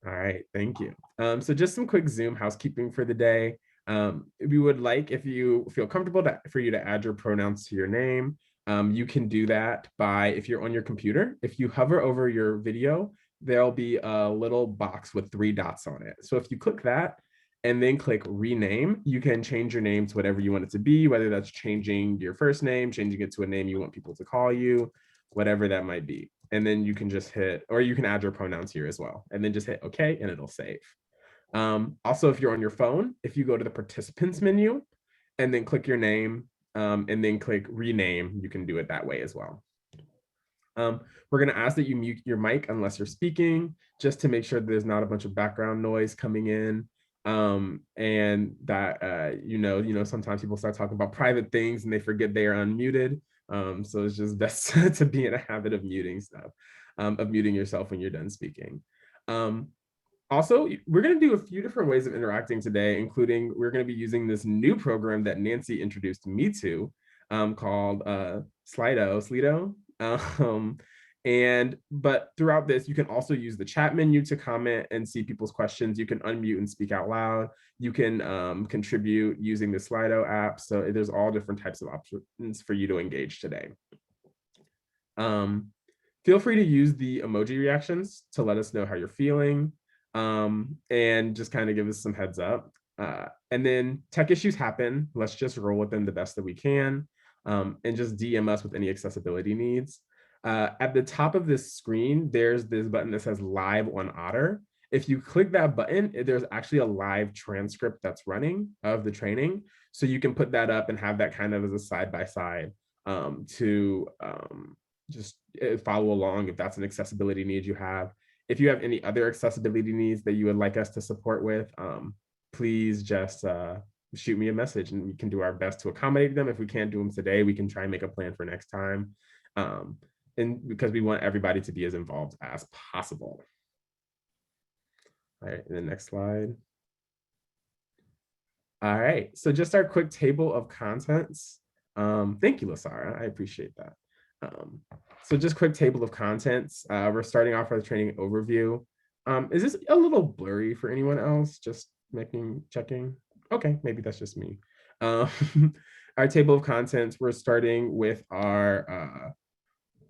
All right, thank you. So just some quick Zoom housekeeping for the day. We would like, if you feel comfortable, for you to add your pronouns to your name. You can do that by, if you're on your computer, if you hover over your video, there'll be a little box with 3 dots on it. So if you click that and then click rename, you can change your name to whatever you want it to be, whether that's changing your first name, changing it to a name you want people to call you, whatever that might be. And then you can just hit, or you can add your pronouns here as well, and then just hit OK, and it'll save. Also, if you're on your phone, if you go to the participants menu and then click your name and then click rename, you can do it that way as well. We're going to ask that you mute your mic unless you're speaking, just to make sure that there's not a bunch of background noise coming in. And that, sometimes people start talking about private things and they forget they are unmuted. So it's just best to be in a habit of muting stuff, of muting yourself when you're done speaking. Also, we're going to do a few different ways of interacting today, including we're going to be using this new program that Nancy introduced me to called Slido. But throughout this, you can also use the chat menu to comment and see people's questions. You can unmute and speak out loud. You can contribute using the Slido app. So there's all different types of options for you to engage today. Feel free to use the emoji reactions to let us know how you're feeling and just kind of give us some heads up. And then tech issues happen. Let's just roll with them the best that we can and just DM us with any accessibility needs. At the top of this screen, there's this button that says Live on Otter. If you click that button, there's actually a live transcript that's running of the training. So you can put that up and have that kind of as a side-by-side to just follow along if that's an accessibility need you have. If you have any other accessibility needs that you would like us to support with, please just shoot me a message and we can do our best to accommodate them. If we can't do them today, we can try and make a plan for next time. And because we want everybody to be as involved as possible. All right, and the next slide. All right, so just our quick table of contents. Thank you, Lasara, I appreciate that. So just quick table of contents. We're starting off with a training overview. Is this a little blurry for anyone else? Just checking. Okay, maybe that's just me. Our table of contents, we're starting with our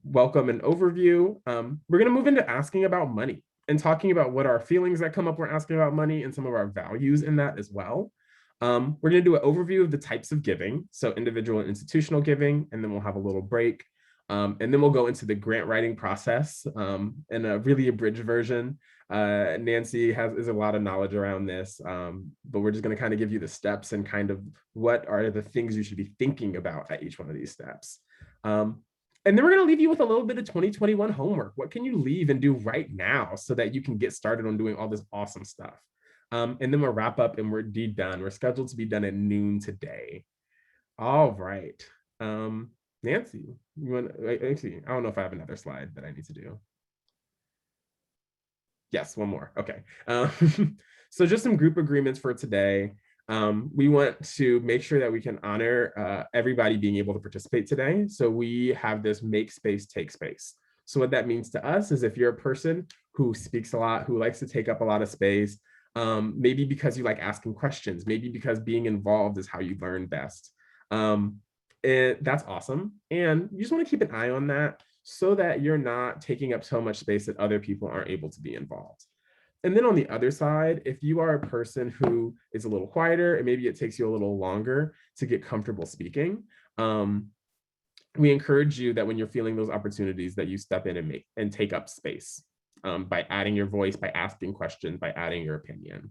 welcome and overview. We're going to move into asking about money and talking about what our feelings that come up when asking about money and some of our values in that as well. We're going to do an overview of the types of giving, so individual and institutional giving, and then we'll have a little break. And then we'll go into the grant writing process in a really abridged version. Nancy is a lot of knowledge around this, but we're just going to kind of give you the steps and kind of what are the things you should be thinking about at each one of these steps. And then we're going to leave you with a little bit of 2021 homework. What can you leave and do right now so that you can get started on doing all this awesome stuff? And then we'll wrap up and we're done. We're scheduled to be done at noon today. All right. Nancy, you want actually, I don't know if I have another slide that I need to do. Yes, one more. Okay. So just some group agreements for today. We want to make sure that we can honor everybody being able to participate today. So we have this make space, take space. So what that means to us is if you're a person who speaks a lot, who likes to take up a lot of space, maybe because you like asking questions, maybe because being involved is how you learn best. That's awesome. And you just want to keep an eye on that so that you're not taking up so much space that other people aren't able to be involved. And then on the other side, if you are a person who is a little quieter and maybe it takes you a little longer to get comfortable speaking, we encourage you that when you're feeling those opportunities that you step in and take up space by adding your voice, by asking questions, by adding your opinion.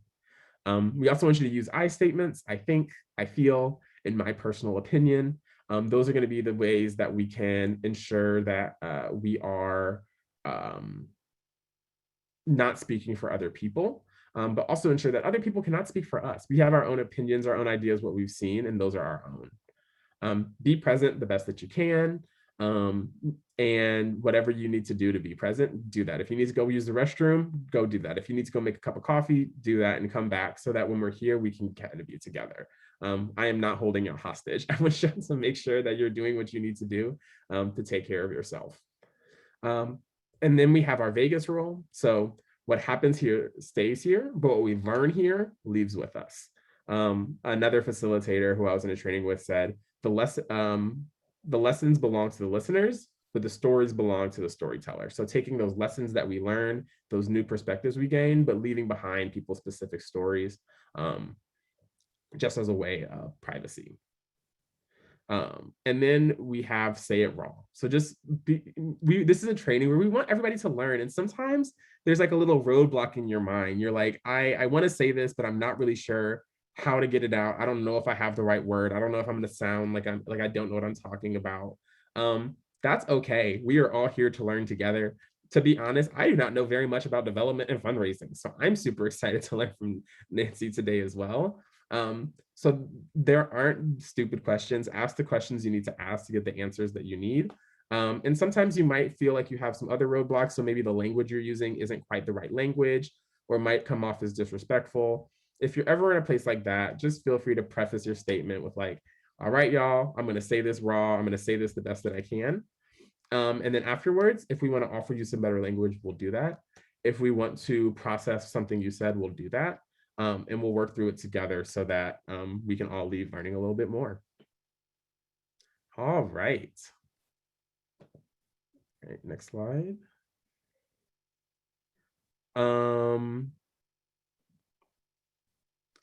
We also want you to use I statements, I think, I feel, in my personal opinion. Those are going to be the ways that we can ensure that we are not speaking for other people, but also ensure that other people cannot speak for us. We have our own opinions, our own ideas, what we've seen, and those are our own. Be present the best that you can, and whatever you need to do to be present, do that. If you need to go use the restroom, go do that. If you need to go make a cup of coffee, do that and come back so that when we're here, we can kind of be together. I am not holding you hostage. I want you to make sure that you're doing what you need to do to take care of yourself. And then we have our Vegas rule. So what happens here stays here, but what we learn here leaves with us. Another facilitator who I was in a training with said, the lessons belong to the listeners, but the stories belong to the storyteller. So taking those lessons that we learn, those new perspectives we gain, but leaving behind people's specific stories, just as a way of privacy. And then we have say it raw. So this is a training where we want everybody to learn. And sometimes there's like a little roadblock in your mind. You're like, I want to say this, but I'm not really sure how to get it out. I don't know if I have the right word. I don't know if I'm going to sound like I don't know what I'm talking about. That's okay. We are all here to learn together. To be honest, I do not know very much about development and fundraising. So I'm super excited to learn from Nancy today as well. So there aren't stupid questions. Ask the questions you need to ask to get the answers that you need. And sometimes you might feel like you have some other roadblocks. So maybe the language you're using isn't quite the right language or might come off as disrespectful. If you're ever in a place like that, just feel free to preface your statement with like, all right, y'all, I'm going to say this raw. I'm going to say this the best that I can. And then afterwards, if we want to offer you some better language, we'll do that. If we want to process something you said, we'll do that. And we'll work through it together so that we can all leave learning a little bit more. All right. All right, next slide.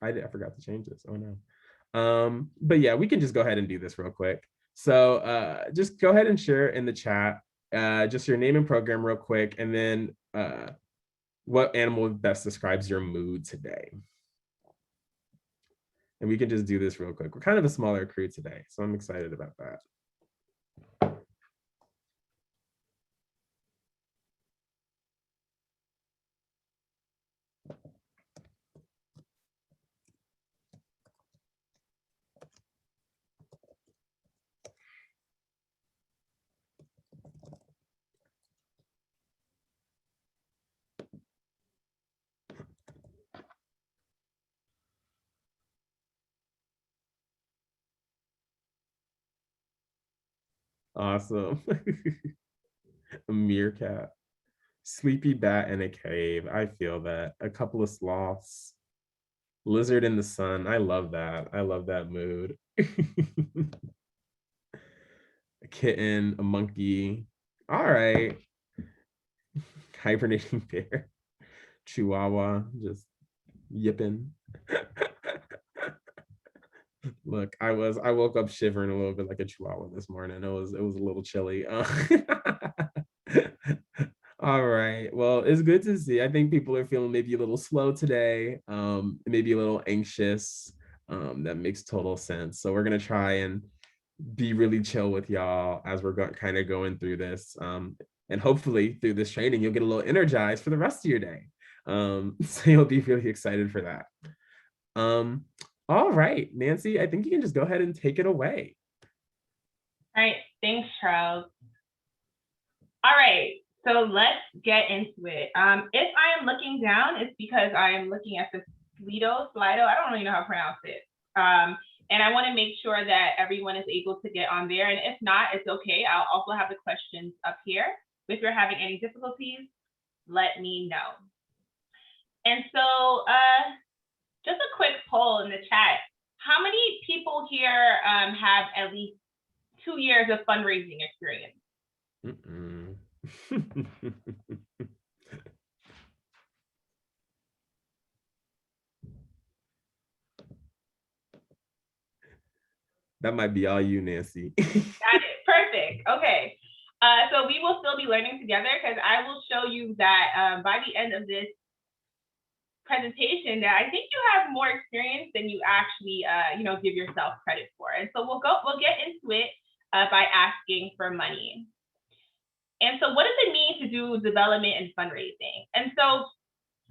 I forgot to change this. Oh no. But yeah, we can just go ahead and do this real quick. So just go ahead and share in the chat, just your name and program real quick, and then what animal best describes your mood today. And we can just do this real quick. We're kind of a smaller crew today, so I'm excited about that. Awesome. A meerkat. Sleepy bat in a cave. I feel that. A couple of sloths. Lizard in the sun. I love that. I love that mood. A kitten, a monkey. All right. Hibernating bear. Chihuahua, just yipping. Look, I woke up shivering a little bit like a chihuahua this morning. It was a little chilly. All right. Well, it's good to see. I think people are feeling maybe a little slow today, maybe a little anxious. That makes total sense. So we're gonna try and be really chill with y'all as we're kind of going through this. And hopefully through this training, you'll get a little energized for the rest of your day. So you'll be really excited for that. All right, Nancy, I think you can just go ahead and take it away. All right, thanks, Charles. All right, so let's get into it. If I am looking down, it's because I am looking at the Slido, I don't really know how to pronounce it. And I want to make sure that everyone is able to get on there. And if not, it's okay. I'll also have the questions up here. If you're having any difficulties, let me know. And so just a quick poll in the chat. How many people here have at least 2 years of fundraising experience? That might be all you, Nancy. Got it. Perfect. Okay. So we will still be learning together because I will show you that by the end of this presentation that I think you have more experience than you actually give yourself credit for. And so we'll get into it by asking for money. And so what does it mean to do development and fundraising? And so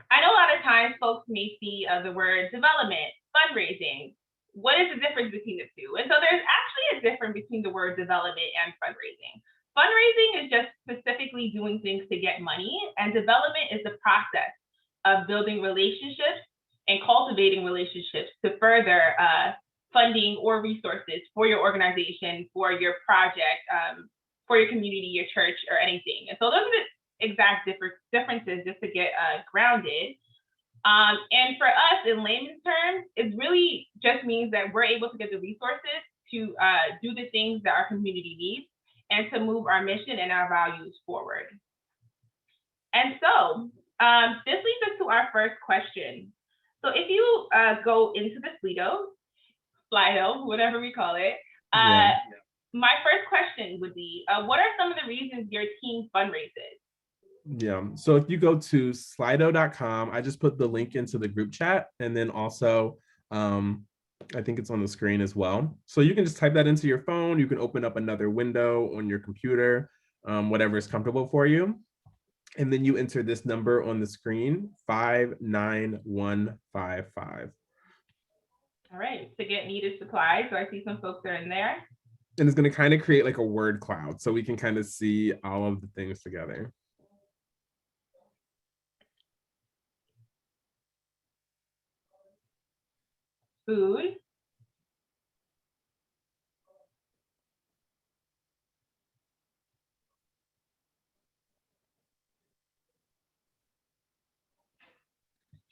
I know a lot of times folks may see the word development, fundraising. What is the difference between the two? And so there's actually a difference between the word development and fundraising. Fundraising is just specifically doing things to get money, and development is the process of building relationships and cultivating relationships to further funding or resources for your organization, for your project, for your community, your church, or anything. And so those are exact differences just to get grounded. And for us, in layman's terms, it really just means that we're able to get the resources to do the things that our community needs and to move our mission and our values forward. And so this leads us to our first question. So if you go into the Slido, whatever we call it, my first question would be, what are some of the reasons your team fundraises? Yeah, so if you go to slido.com, I just put the link into the group chat, and then also I think it's on the screen as well. So you can just type that into your phone. You can open up another window on your computer, whatever is comfortable for you. And then you enter this number on the screen, 59155. All right, to get needed supplies. So I see some folks are in there. And it's going to kind of create like a word cloud so we can kind of see all of the things together. Food.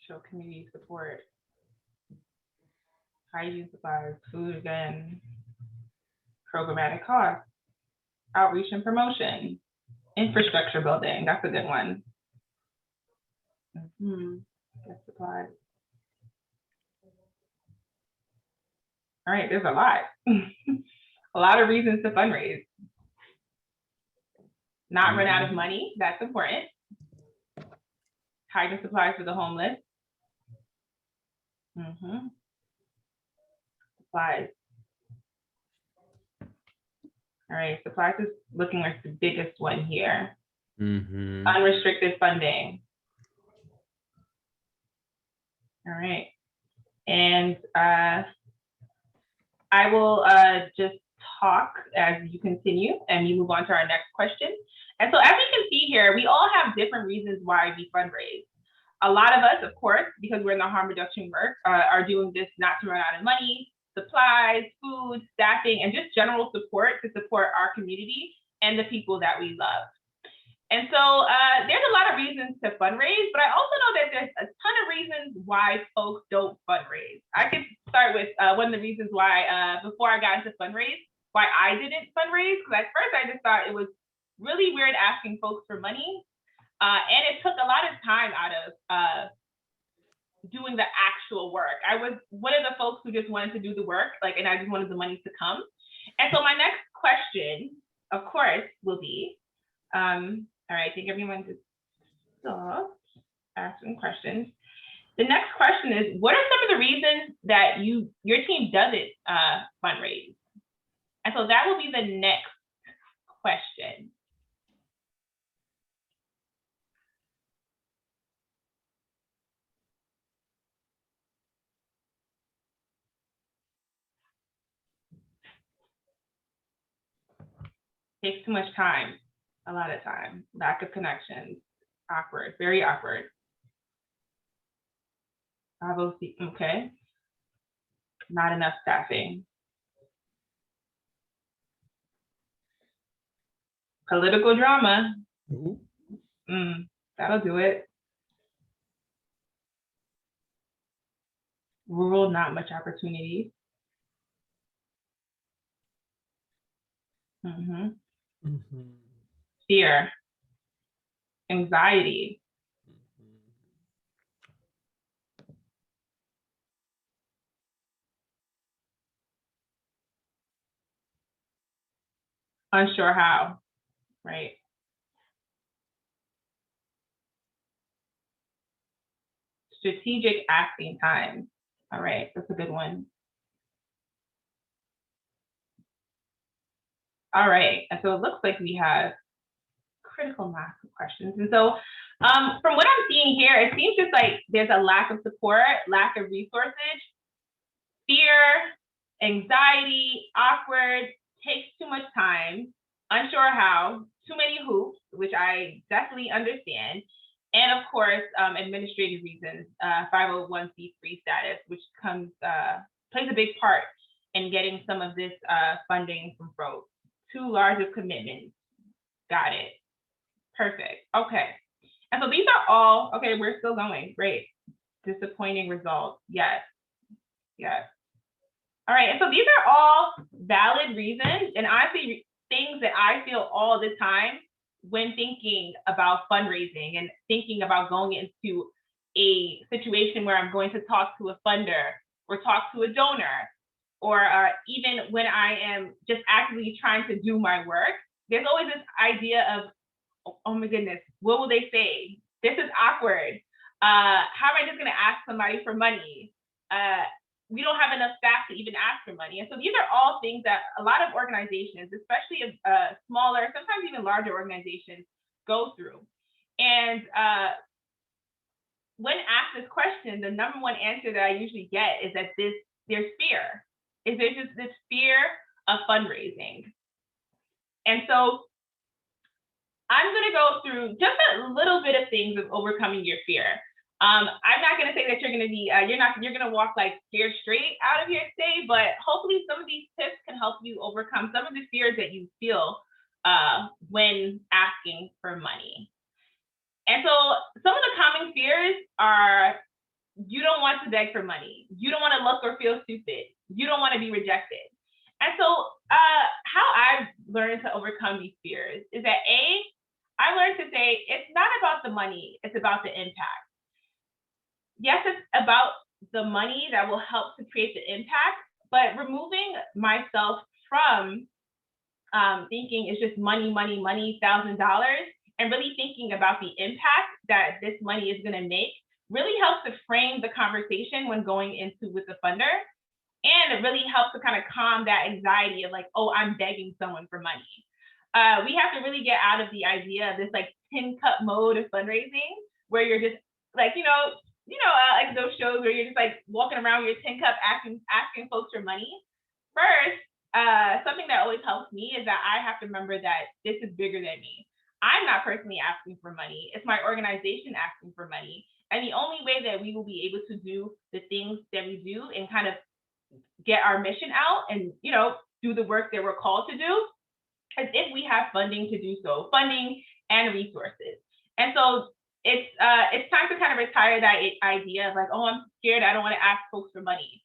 Show community support. Hygiene supplies, food again. Programmatic costs. Outreach and promotion. Infrastructure building, that's a good one. Guest supplies. All right, there's a lot. A lot of reasons to fundraise. Not run out of money, that's important. Hygiene supplies for the homeless. Supplies. All right, supplies is looking like the biggest one here. Unrestricted funding. All right, and I will just talk as you continue and you move on to our next question. And so as you can see here, we all have different reasons why we fundraise. A lot of us, of course, because we're in the harm reduction work, are doing this not to run out of money, supplies, food, staffing, and just general support to support our community and the people that we love. And so there's a lot of reasons to fundraise, but I also know that there's a ton of reasons why folks don't fundraise. I could start with one of the reasons why, before I got into fundraise, why I didn't fundraise, because at first I just thought it was really weird asking folks for money. And it took a lot of time out of doing the actual work. I was one of the folks who just wanted to do the work, and I just wanted the money to come. And so my next question, of course, will be, all right, I think everyone just stop asking questions. The next question is, what are some of the reasons that your team doesn't fundraise? And so that will be the next question. Takes too much time, a lot of time, lack of connections, awkward, very awkward. Okay. Not enough staffing. Political drama. That'll do it. Rural, not much opportunity. Fear, anxiety. Unsure how, right? Strategic asking time. All right, that's a good one. All right, and so it looks like we have critical mass of questions. And so from what I'm seeing here, it seems just like there's a lack of support, lack of resources, fear, anxiety, awkward, takes too much time, unsure how, too many hoops, which I definitely understand, and of course, administrative reasons, 501c3 status, which plays a big part in getting some of this funding from folks. Too large of commitments. Got it. Perfect. Okay. And so these are all, okay, we're still going. Great. Disappointing results. Yes. Yes. All right. And so these are all valid reasons and honestly things that I feel all the time when thinking about fundraising and thinking about going into a situation where I'm going to talk to a funder or talk to a donor, or even when I am just actively trying to do my work, there's always this idea of, oh my goodness, what will they say? This is awkward. How am I just going to ask somebody for money? We don't have enough staff to even ask for money. And so these are all things that a lot of organizations, especially smaller, sometimes even larger organizations, go through. And when asked this question, the number one answer that I usually get is that there's fear. There's just this fear of fundraising. And so I'm going to go through just a little bit of things of overcoming your fear. I'm not going to say that you're going to be, you're going to walk like scared straight out of here today, but hopefully some of these tips can help you overcome some of the fears that you feel when asking for money. And so some of the common fears are, you don't want to beg for money. You don't want to look or feel stupid. You don't want to be rejected. And so how I've learned to overcome these fears is that I learned to say, it's not about the money, it's about the impact. Yes, it's about the money that will help to create the impact, but removing myself from thinking it's just money, $1,000, and really thinking about the impact that this money is going to make really helps to frame the conversation when going into with the funder. And it really helps to kind of calm that anxiety of like, oh, I'm begging someone for money. We have to really get out of the idea of this like tin cup mode of fundraising, where you're just like, like those shows where you're just like walking around with your tin cup asking folks for money. First, something that always helps me is that I have to remember that this is bigger than me. I'm not personally asking for money. It's my organization asking for money. And the only way that we will be able to do the things that we do and kind of get our mission out and, do the work that we're called to do is if we have funding to do so, funding and resources. And so it's time to kind of retire that idea of like, oh, I'm scared, I don't want to ask folks for money.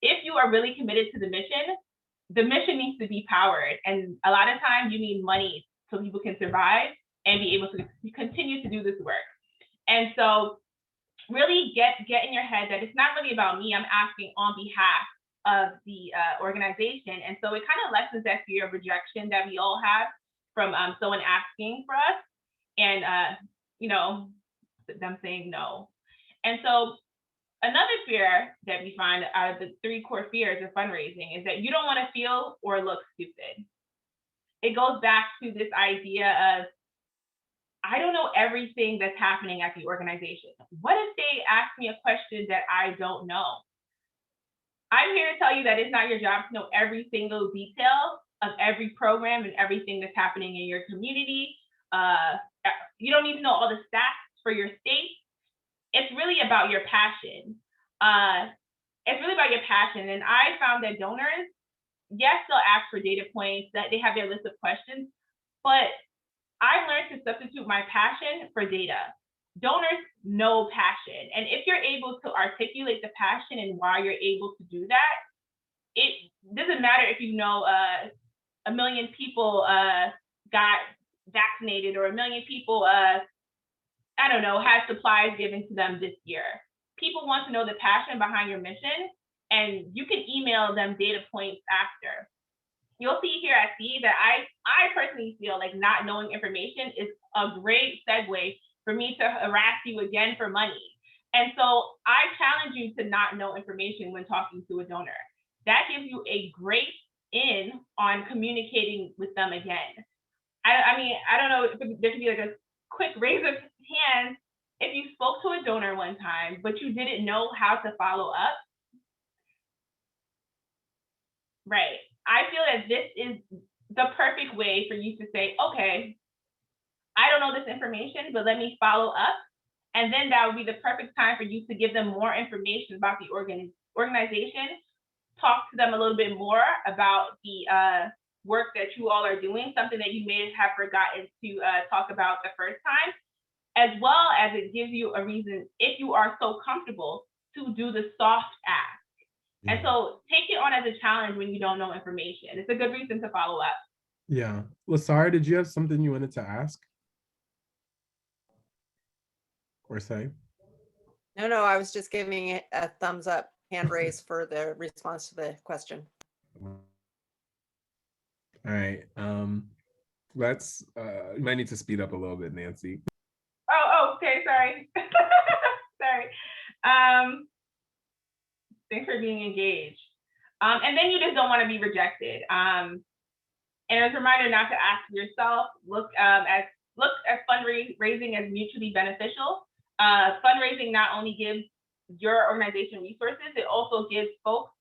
If you are really committed to the mission needs to be powered. And a lot of times you need money so people can survive and be able to continue to do this work. And so really get in your head that it's not really about me, I'm asking on behalf of the organization. And so it kind of lessens that fear of rejection that we all have from someone asking for us and, them saying no. And so another fear that we find out of the 3 core fears of fundraising is that you don't want to feel or look stupid. It goes back to this idea of, I don't know everything that's happening at the organization. What if they ask me a question that I don't know? I'm here to tell you that it's not your job to know every single detail of every program and everything that's happening in your community. You don't need to know all the stats for your state. It's really about your passion. It's really about your passion. And I found that donors, yes, they'll ask for data points, that they have their list of questions, but I learned to substitute my passion for data. Donors know passion. And if you're able to articulate the passion and why you're able to do that, it doesn't matter if you know 1 million people got vaccinated or 1 million people, had supplies given to them this year. People want to know the passion behind your mission, and you can email them data points after. You'll see here at C that I personally feel like not knowing information is a great segue for me to harass you again for money. And so I challenge you to not know information when talking to a donor. That gives you a great in on communicating with them again. I don't know if there could be like a quick raise of hands if you spoke to a donor one time, but you didn't know how to follow up. Right. I feel that this is the perfect way for you to say, okay, I don't know this information, but let me follow up. And then that would be the perfect time for you to give them more information about the organization, talk to them a little bit more about the work that you all are doing, something that you may have forgotten to talk about the first time, as well as it gives you a reason, if you are so comfortable, to do the soft ask. Yeah. And so take it on as a challenge when you don't know information. It's a good reason to follow up. Yeah. Lasara, did you have something you wanted to ask or say? No, I was just giving it a thumbs up, hand raise for the response to the question. All right. Let's you might need to speed up a little bit, Nancy. Okay, sorry. Sorry. Thanks for being engaged. And then you just don't want to be rejected. And as a reminder not to ask yourself, look at fundraising as mutually beneficial. Fundraising not only gives your organization resources, it also gives folks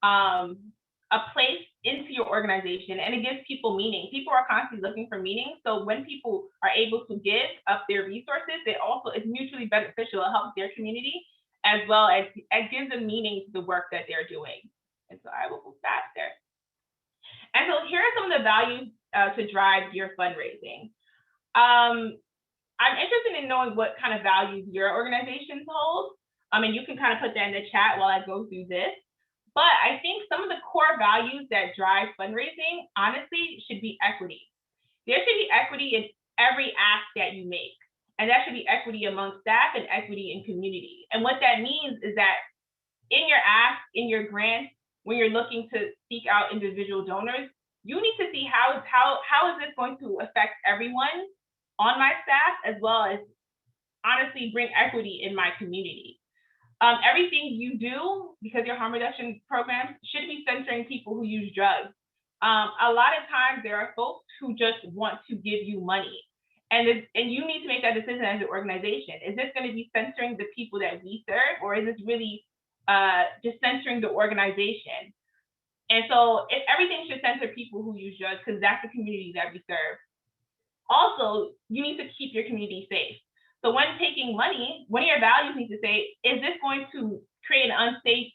a place into your organization, and it gives people meaning. People are constantly looking for meaning. So when people are able to give up their resources, it also is mutually beneficial. It helps their community, as well as it gives them meaning to the work that they're doing. And so I will move faster. And so here are some of the values to drive your fundraising. I'm interested in knowing what kind of values your organizations hold. And you can kind of put that in the chat while I go through this. But I think some of the core values that drive fundraising, honestly, should be equity. There should be equity in every ask that you make. And that should be equity among staff and equity in community. And what that means is that in your ask, in your grants, when you're looking to seek out individual donors, you need to see how is this going to affect everyone on my staff, as well as honestly bring equity in my community. Everything you do, because your harm reduction programs should be centering people who use drugs. A lot of times there are folks who just want to give you money. And you need to make that decision as an organization. Is this going to be centering the people that we serve, or is this really just centering the organization? And so everything should center people who use drugs, because that's the community that we serve. Also, you need to keep your community safe. So when taking money, one of your values needs to say, is this going to create an unsafe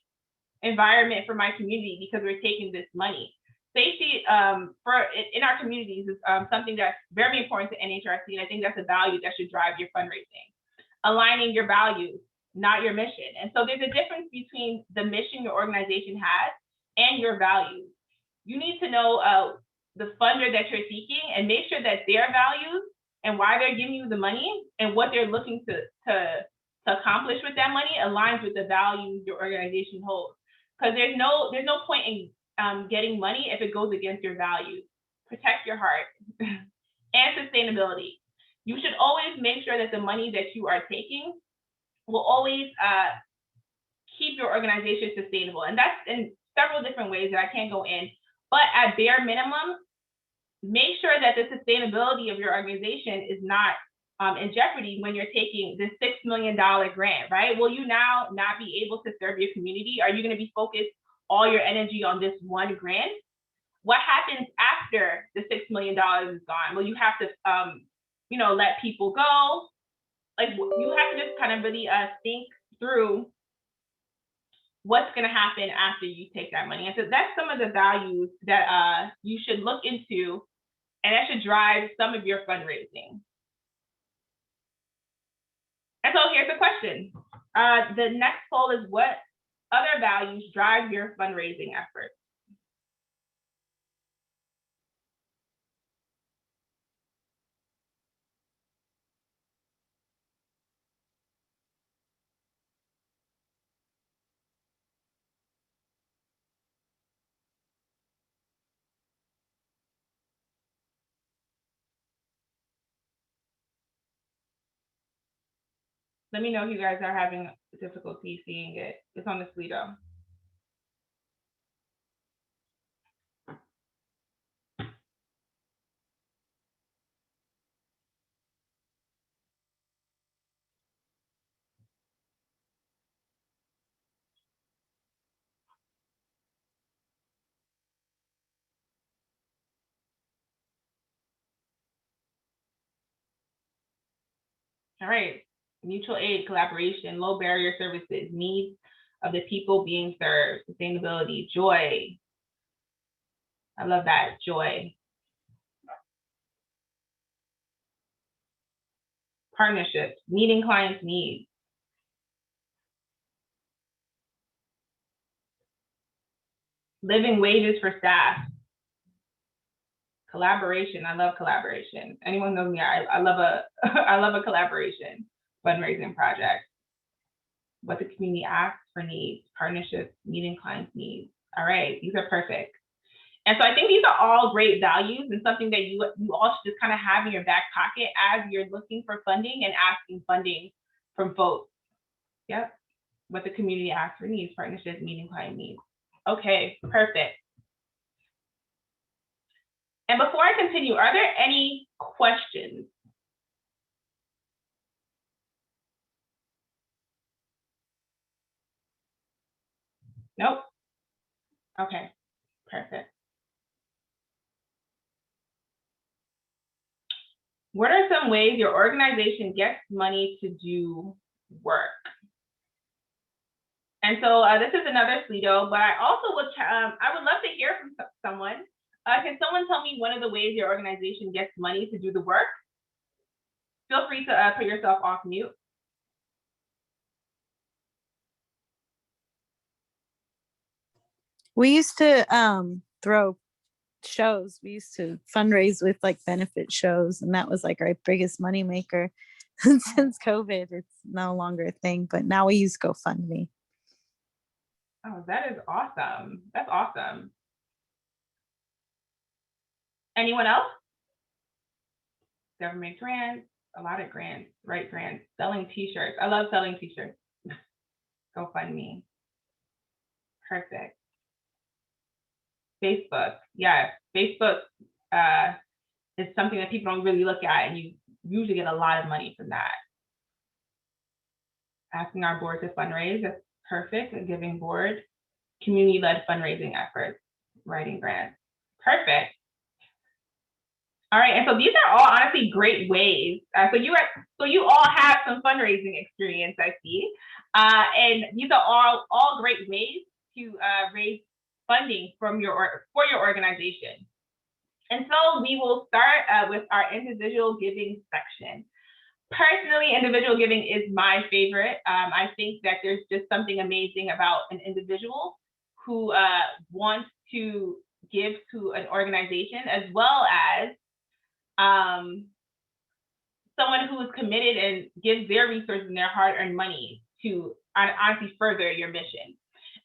environment for my community because we're taking this money? Safety in our communities is something that's very important to NHRC, and I think that's a value that should drive your fundraising. Aligning your values, not your mission. And so there's a difference between the mission your organization has and your values. You need to know the funder that you're seeking and make sure that their values and why they're giving you the money and what they're looking to accomplish with that money aligns with the values your organization holds. Because there's no point in getting money if it goes against your values. Protect your heart. And sustainability. You should always make sure that the money that you are taking will always keep your organization sustainable. And that's in several different ways that I can't go in. But at bare minimum, make sure that the sustainability of your organization is not in jeopardy when you're taking this $6 million grant, right? Will you now not be able to serve your community? Are you going to be focused all your energy on this one grant? What happens after the $6 million is gone? Will you have to, let people go? Like, you have to just kind of really think through what's going to happen after you take that money. And so that's some of the values that you should look into, and that should drive some of your fundraising. And so here's the question. The next poll is, what other values drive your fundraising efforts? Let me know if you guys are having difficulty seeing it. It's on the Slido. All right. Mutual aid, collaboration, low barrier services, needs of the people being served, sustainability, joy. I love that. Joy. Partnerships, meeting clients' needs. Living wages for staff. Collaboration. I love collaboration. Anyone knows me, I love a I love a collaboration fundraising project. What the community asks for needs, partnerships, meeting clients' needs. All right, these are perfect. And so I think these are all great values and something that you all should just kind of have in your back pocket as you're looking for funding and asking funding from folks. Yep. What the community asks for needs, partnerships, meeting client needs. Okay, perfect. And before I continue, are there any questions? Nope. Okay, perfect. What are some ways your organization gets money to do work? And so this is another Slido, but I also would, I would love to hear from someone. Can someone tell me one of the ways your organization gets money to do the work? Feel free to put yourself off mute. We used to throw shows. We used to fundraise with like benefit shows, and that was like our biggest money maker. Since COVID, it's no longer a thing, but now we use GoFundMe. Oh, that is awesome. That's awesome. Anyone else? Government grants, a lot of grants, right? Grants, selling t-shirts. I love selling t-shirts. GoFundMe. Perfect. Facebook. Yeah, Facebook is something that people don't really look at, and you usually get a lot of money from that. Asking our board to fundraise, that's perfect. A giving board. Community-led fundraising efforts, writing grants. Perfect. All right, and so these are all honestly great ways. So you all have some fundraising experience, I see, and these are all great ways to raise funding for your organization. And so we will start with our individual giving section. Personally, individual giving is my favorite. I think that there's just something amazing about an individual who wants to give to an organization, as well as someone who is committed and gives their resources and their hard-earned money to honestly further your mission.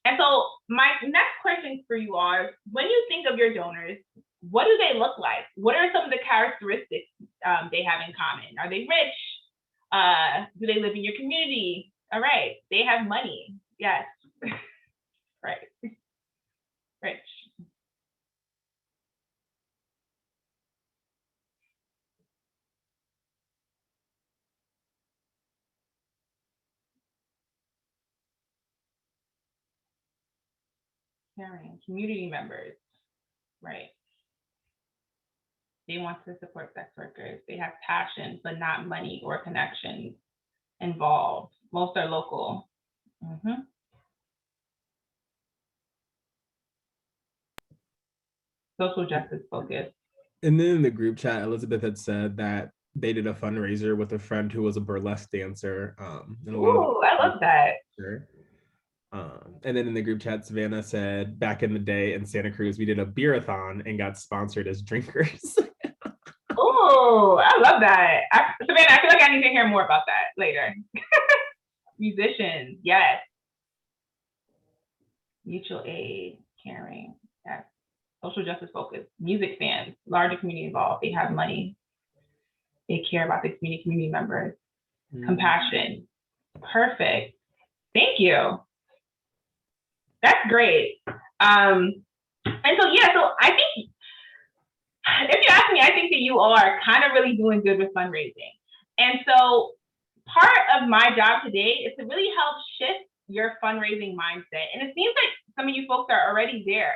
And so my next question for you are, when you think of your donors, what do they look like? What are some of the characteristics they have in common? Are they rich? Do they live in your community? All right, they have money. Yes, right, rich. Caring, community members, right? They want to support sex workers. They have passion, but not money or connections involved. Most are local. Social justice focus. And then in the group chat, Elizabeth had said that they did a fundraiser with a friend who was a burlesque dancer. And Ooh, I love that. And then in the group chat, Savannah said, back in the day in Santa Cruz, we did a beer-a-thon and got sponsored as drinkers. Oh, I love that. Savannah, I feel like I need to hear more about that later. Musicians, yes. Mutual aid, caring, yes. Social justice focus, music fans, larger community involved. They have money. They care about the community members. Compassion, perfect. Thank you. That's great. And so, yeah, so I think, if you ask me, I think that you all are kind of really doing good with fundraising. And so part of my job today is to really help shift your fundraising mindset. And it seems like some of you folks are already there.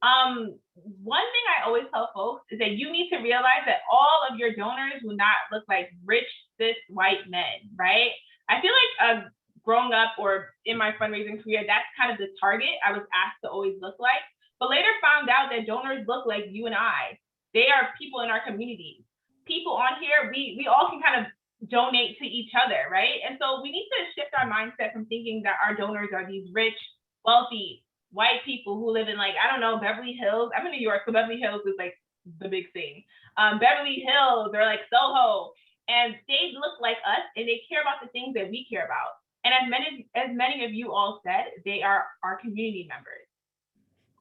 One thing I always tell folks is that you need to realize that all of your donors will not look like rich, cis, white men, right? I feel like growing up or in my fundraising career, that's kind of the target I was asked to always look like. but later found out that donors look like you and I. They are people in our community. People on here, we all can kind of donate to each other, right? And so we need to shift our mindset from thinking that our donors are these rich, wealthy, white people who live in, like, I don't know, Beverly Hills. I'm in New York, so Beverly Hills is like the big thing. Beverly Hills or like Soho, and they look like us and they care about the things that we care about. And as many of you all said, they are our community members.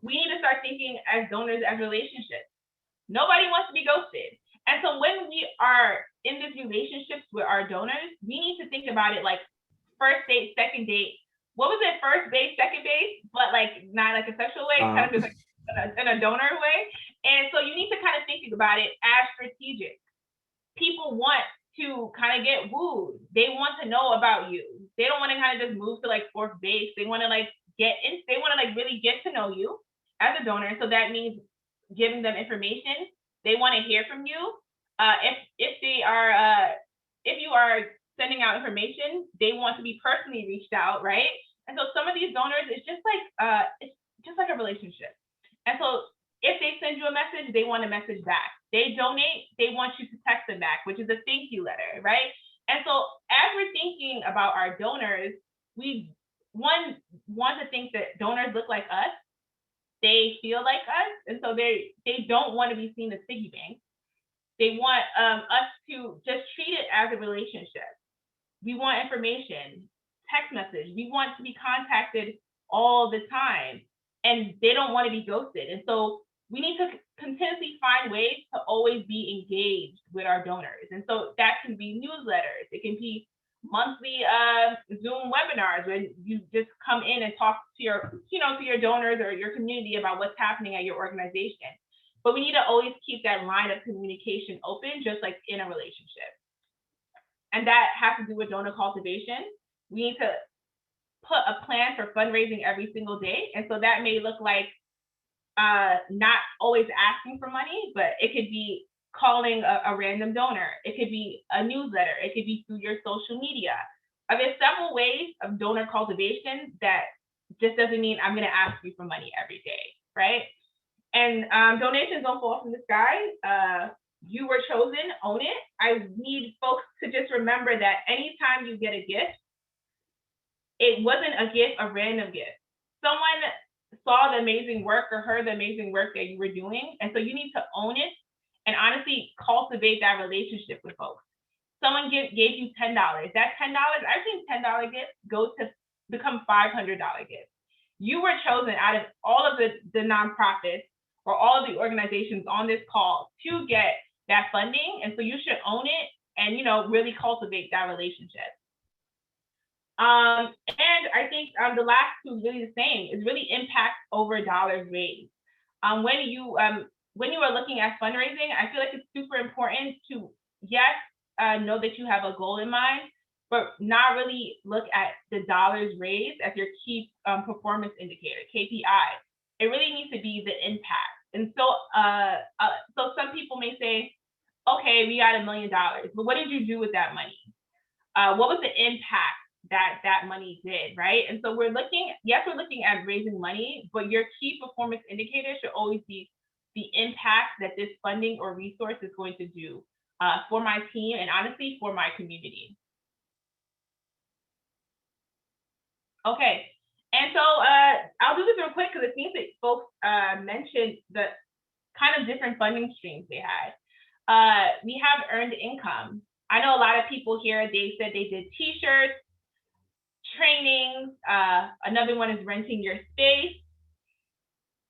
We need to start thinking as donors as relationships. Nobody wants to be ghosted. And so when we are in these relationships with our donors, we need to think about it like first date, second date. What was it? First base, second base, but like not like a sexual way, kind of just like in a donor way. And so you need to kind of think about it as strategic. People want to kind of get wooed. They want to know about you. They don't want to kind of just move to like fourth base. They want to like they want to like really get to know you as a donor. So that means giving them information. They want to hear from you. If you are sending out information, they want to be personally reached out, right? And so some of these donors, it's just like a relationship. And so if they send you a message, they want a message back. They donate, they want you to text them back, which is a thank you letter, right? And so as we're thinking about our donors, we want to think that donors look like us. They feel like us, and so they don't want to be seen as piggy banks. They want us to just treat it as a relationship. We want information, text message. We want to be contacted all the time, and they don't want to be ghosted. And so we need to continuously find ways to always be engaged with our donors. And so that can be newsletters. It can be monthly Zoom webinars where you just come in and talk to your donors or your community about what's happening at your organization. But we need to always keep that line of communication open, just like in a relationship. And that has to do with donor cultivation. We need to put a plan for fundraising every single day. And so that may look like not always asking for money, but it could be calling a random donor. It could be a newsletter. It could be through your social media. There's several ways of donor cultivation that just doesn't mean I'm going to ask you for money every day, right? And donations don't fall from the sky. You were chosen, own it. I need folks to just remember that anytime you get a gift, it wasn't a gift, a random gift. Someone saw the amazing work or heard the amazing work that you were doing. And so you need to own it and honestly cultivate that relationship with folks. Someone gave you $10. That $10, I've seen $10 gifts go to become $500 gifts. You were chosen out of all of the nonprofits or all of the organizations on this call to get that funding. And so you should own it and, really cultivate that relationship. And I think the last two is really the same, is really impact over dollars raised. When you are looking at fundraising, I feel like it's super important to, yes, know that you have a goal in mind, but not really look at the dollars raised as your key performance indicator, KPI. It really needs to be the impact. And so, so some people may say, okay, we got $1 million, but what did you do with that money? What was the impact that money did, right? And so we're looking at raising money, but your key performance indicator should always be the impact that this funding or resource is going to do for my team and honestly for my community. Okay, and so I'll do this real quick because it seems that folks mentioned the kind of different funding streams they had. We have earned income. I know a lot of people here, they said they did t-shirts, trainings, another one is renting your space.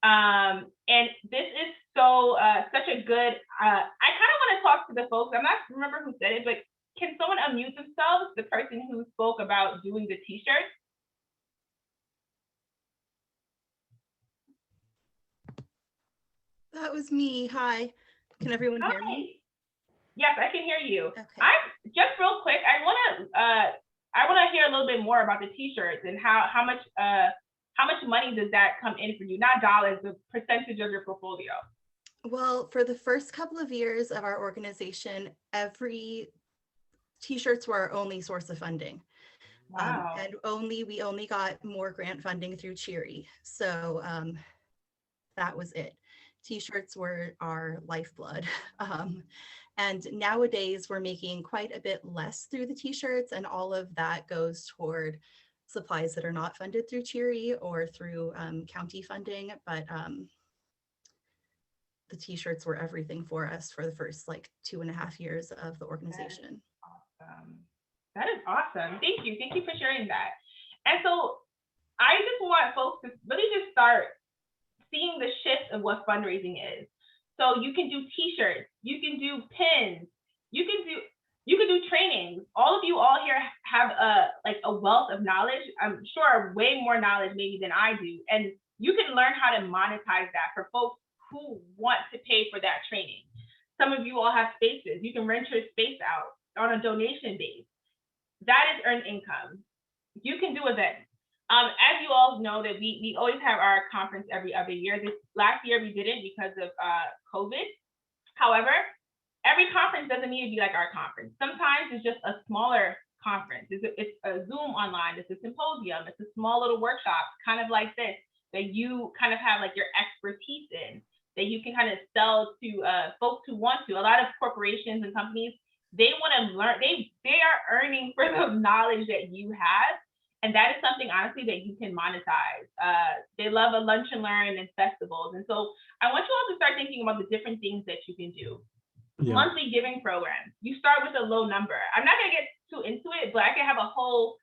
And this is so such a good, I kind of want to talk to the folks, I'm not remember who said it, but can someone unmute themselves, the person who spoke about doing the t-shirts? That was me. Hi. Can everyone hear me? Yes, I can hear you. Okay. Just real quick, I want to hear a little bit more about the t-shirts and how much money does that come in for you? Not dollars, the percentage of your portfolio. Well, for the first couple of years of our organization, every t-shirts were our only source of funding. Wow. And we only got more grant funding through CHRI. So that was it. T-shirts were our lifeblood. And nowadays we're making quite a bit less through the t-shirts, and all of that goes toward supplies that are not funded through CHRI or through county funding. But the t-shirts were everything for us for the first like 2.5 years of the organization. That is awesome. Thank you. Thank you for sharing that. And so I just want folks to really just start seeing the shift of what fundraising is. So you can do t-shirts, you can do pins, you can do trainings. All of you all here have a wealth of knowledge. I'm sure way more knowledge maybe than I do. And you can learn how to monetize that for folks who want to pay for that training. Some of you all have spaces. You can rent your space out on a donation base. That is earned income. You can do events. As you all know, that we always have our conference every other year. This last year we didn't because of COVID. However, every conference doesn't need to be like our conference. Sometimes it's just a smaller conference. It's a Zoom online, it's a symposium, it's a small little workshop, kind of like this, that you kind of have like your expertise in, that you can kind of sell to folks who want to. A lot of corporations and companies, they want to learn, they are earning for the knowledge that you have. And that is something, honestly, that you can monetize. They love a lunch and learn and festivals. And so I want you all to start thinking about the different things that you can do. Yeah. Monthly giving programs. You start with a low number. I'm not going to get too into it, but I can have a whole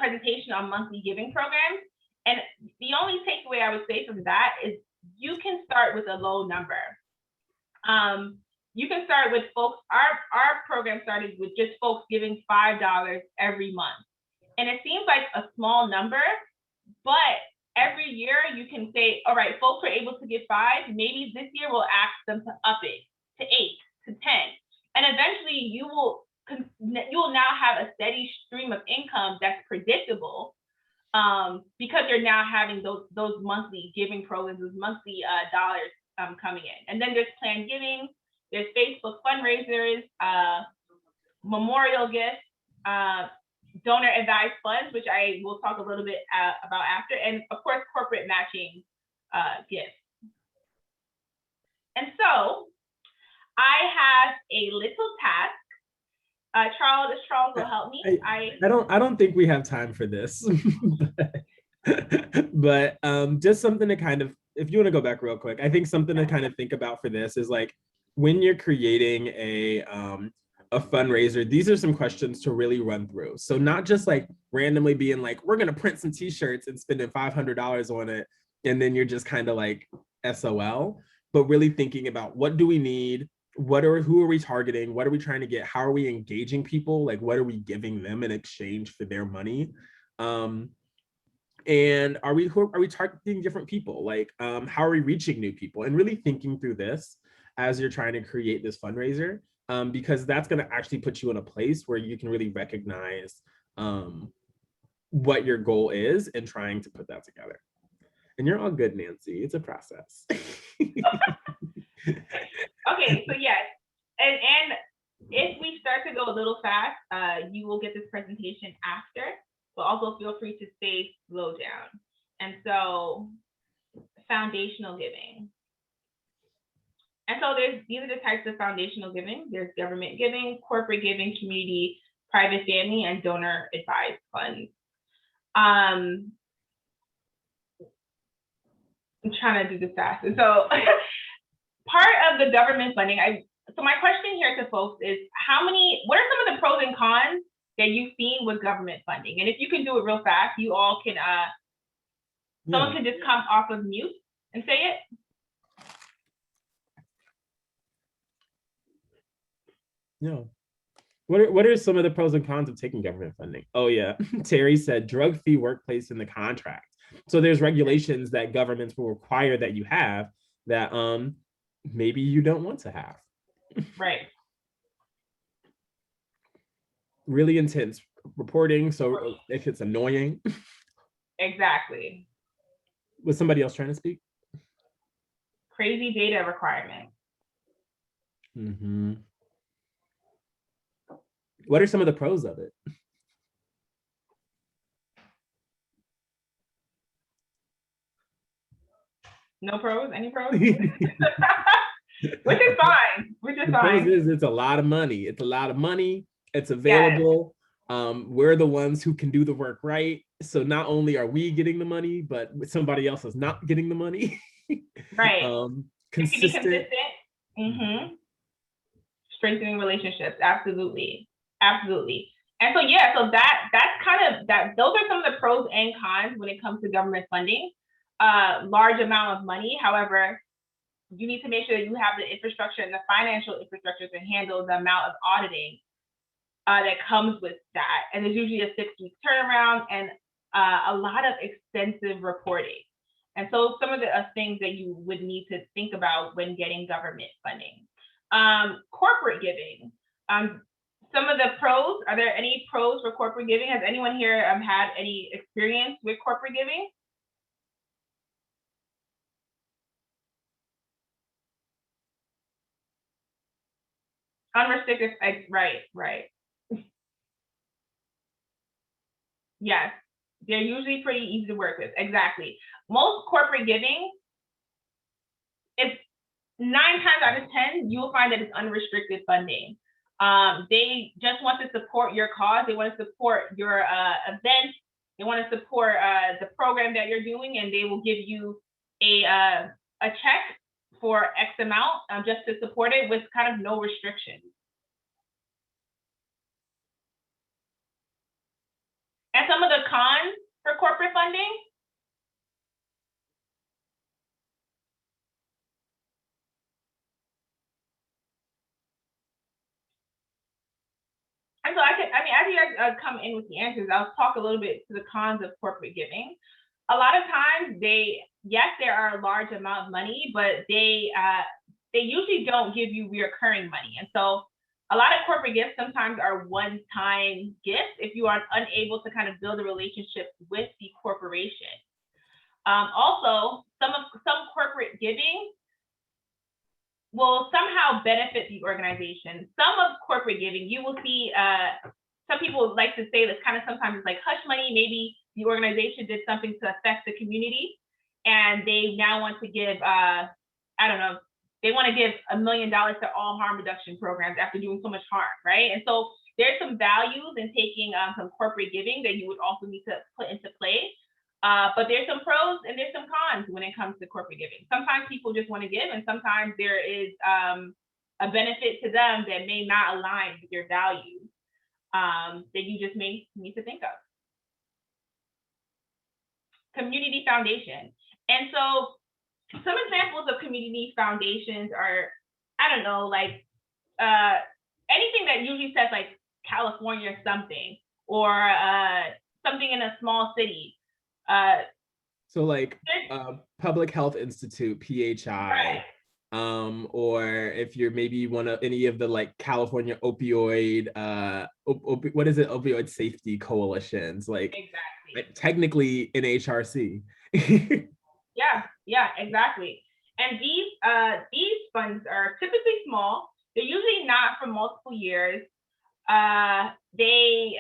presentation on monthly giving programs. And the only takeaway I would say from that is you can start with a low number. You can start with folks, our program started with just folks giving $5 every month. And it seems like a small number, but every year you can say, all right, folks are able to give 5. Maybe this year we'll ask them to up it to 8, to 10. And eventually you will now have a steady stream of income that's predictable because you're now having those monthly giving programs, those monthly dollars coming in. And then there's planned giving, there's Facebook fundraisers, memorial gifts, donor advised funds, which I will talk a little bit about after, and of course, corporate matching gifts. And so I have a little task. Charles will help me. I don't think we have time for this, but just something to kind of, if you want to go back real quick, I think something to kind of think about for this is like when you're creating a fundraiser, these are some questions to really run through. So not just like randomly being like, we're going to print some t-shirts and spending $500 on it, and then you're just kind of like SOL, but really thinking about what do we need? Who are we targeting? What are we trying to get? How are we engaging people? Like, what are we giving them in exchange for their money? And are we targeting different people? Like, how are we reaching new people? And really thinking through this as you're trying to create this fundraiser. Because that's going to actually put you in a place where you can really recognize what your goal is and trying to put that together. And you're all good, Nancy. It's a process. Okay, so yes. And if we start to go a little fast, you will get this presentation after, but also feel free to stay slow down. And so foundational giving. And so these are the types of foundational giving. There's government giving, corporate giving, community, private family, and donor advised funds. I'm trying to do this fast. And so part of the government funding, so my question here to folks is what are some of the pros and cons that you've seen with government funding? And if you can do it real fast, you all can, someone can just come off of mute and say it. Yeah. What are some of the pros and cons of taking government funding? Oh yeah, Terry said drug fee workplace in the contract. So there's regulations that governments will require that you have that maybe you don't want to have. Right. Really intense reporting. So if it's annoying. Exactly. Was somebody else trying to speak? Crazy data requirements. Mm-hmm. What are some of the pros of it? No pros? Any pros? Which is fine. Which is The fine. pros is it's a lot of money. It's a lot of money. It's Yes. available. We're the ones who can do the work right. So not only are we getting the money, but somebody else is not getting the money. Right. It can be Consistent. Mm-hmm. Strengthening relationships. Absolutely. Absolutely. And so, yeah, so that's kind of that. Those are some of the pros and cons when it comes to government funding. Large amount of money. However, you need to make sure that you have the infrastructure and the financial infrastructure to handle the amount of auditing that comes with that. And there's usually a 6-week turnaround and a lot of extensive reporting. And so some of the things that you would need to think about when getting government funding. Corporate giving. Some of the pros, are there any pros for corporate giving? Has anyone here had any experience with corporate giving? Unrestricted, right. Yes, they're usually pretty easy to work with, exactly. Most corporate giving, if 9 times out of 10, you'll find that it's unrestricted funding. They just want to support your cause. They want to support your event. They want to support the program that you're doing, and they will give you a check for X amount just to support it with kind of no restrictions. And some of the cons for corporate funding. And so as you guys come in with the answers, I'll talk a little bit to the cons of corporate giving. A lot of times yes, there are a large amount of money, but they usually don't give you recurring money. And so a lot of corporate gifts sometimes are one-time gifts if you are unable to kind of build a relationship with the corporation. Also, some corporate giving will somehow benefit the organization. Some of corporate giving, you will see, some people like to say this kind of sometimes it's like hush money. Maybe the organization did something to affect the community and they now want to give, I don't know, they want to give $1 million to all harm reduction programs after doing so much harm, right? And so there's some values in taking some corporate giving that you would also need to put into play. But there's some pros and there's some cons when it comes to corporate giving. Sometimes people just want to give, and sometimes there is a benefit to them that may not align with your values that you just may need to think of. Community foundation. And so some examples of community foundations are, I don't know, like anything that usually says like California something or something in a small city. So like Public Health Institute, PHI, right. Or if you're maybe one of any of the like California opioid, what is it? Opioid Safety Coalitions, like exactly. Technically NHRC. Yeah, exactly. And these funds are typically small. They're usually not for multiple years. They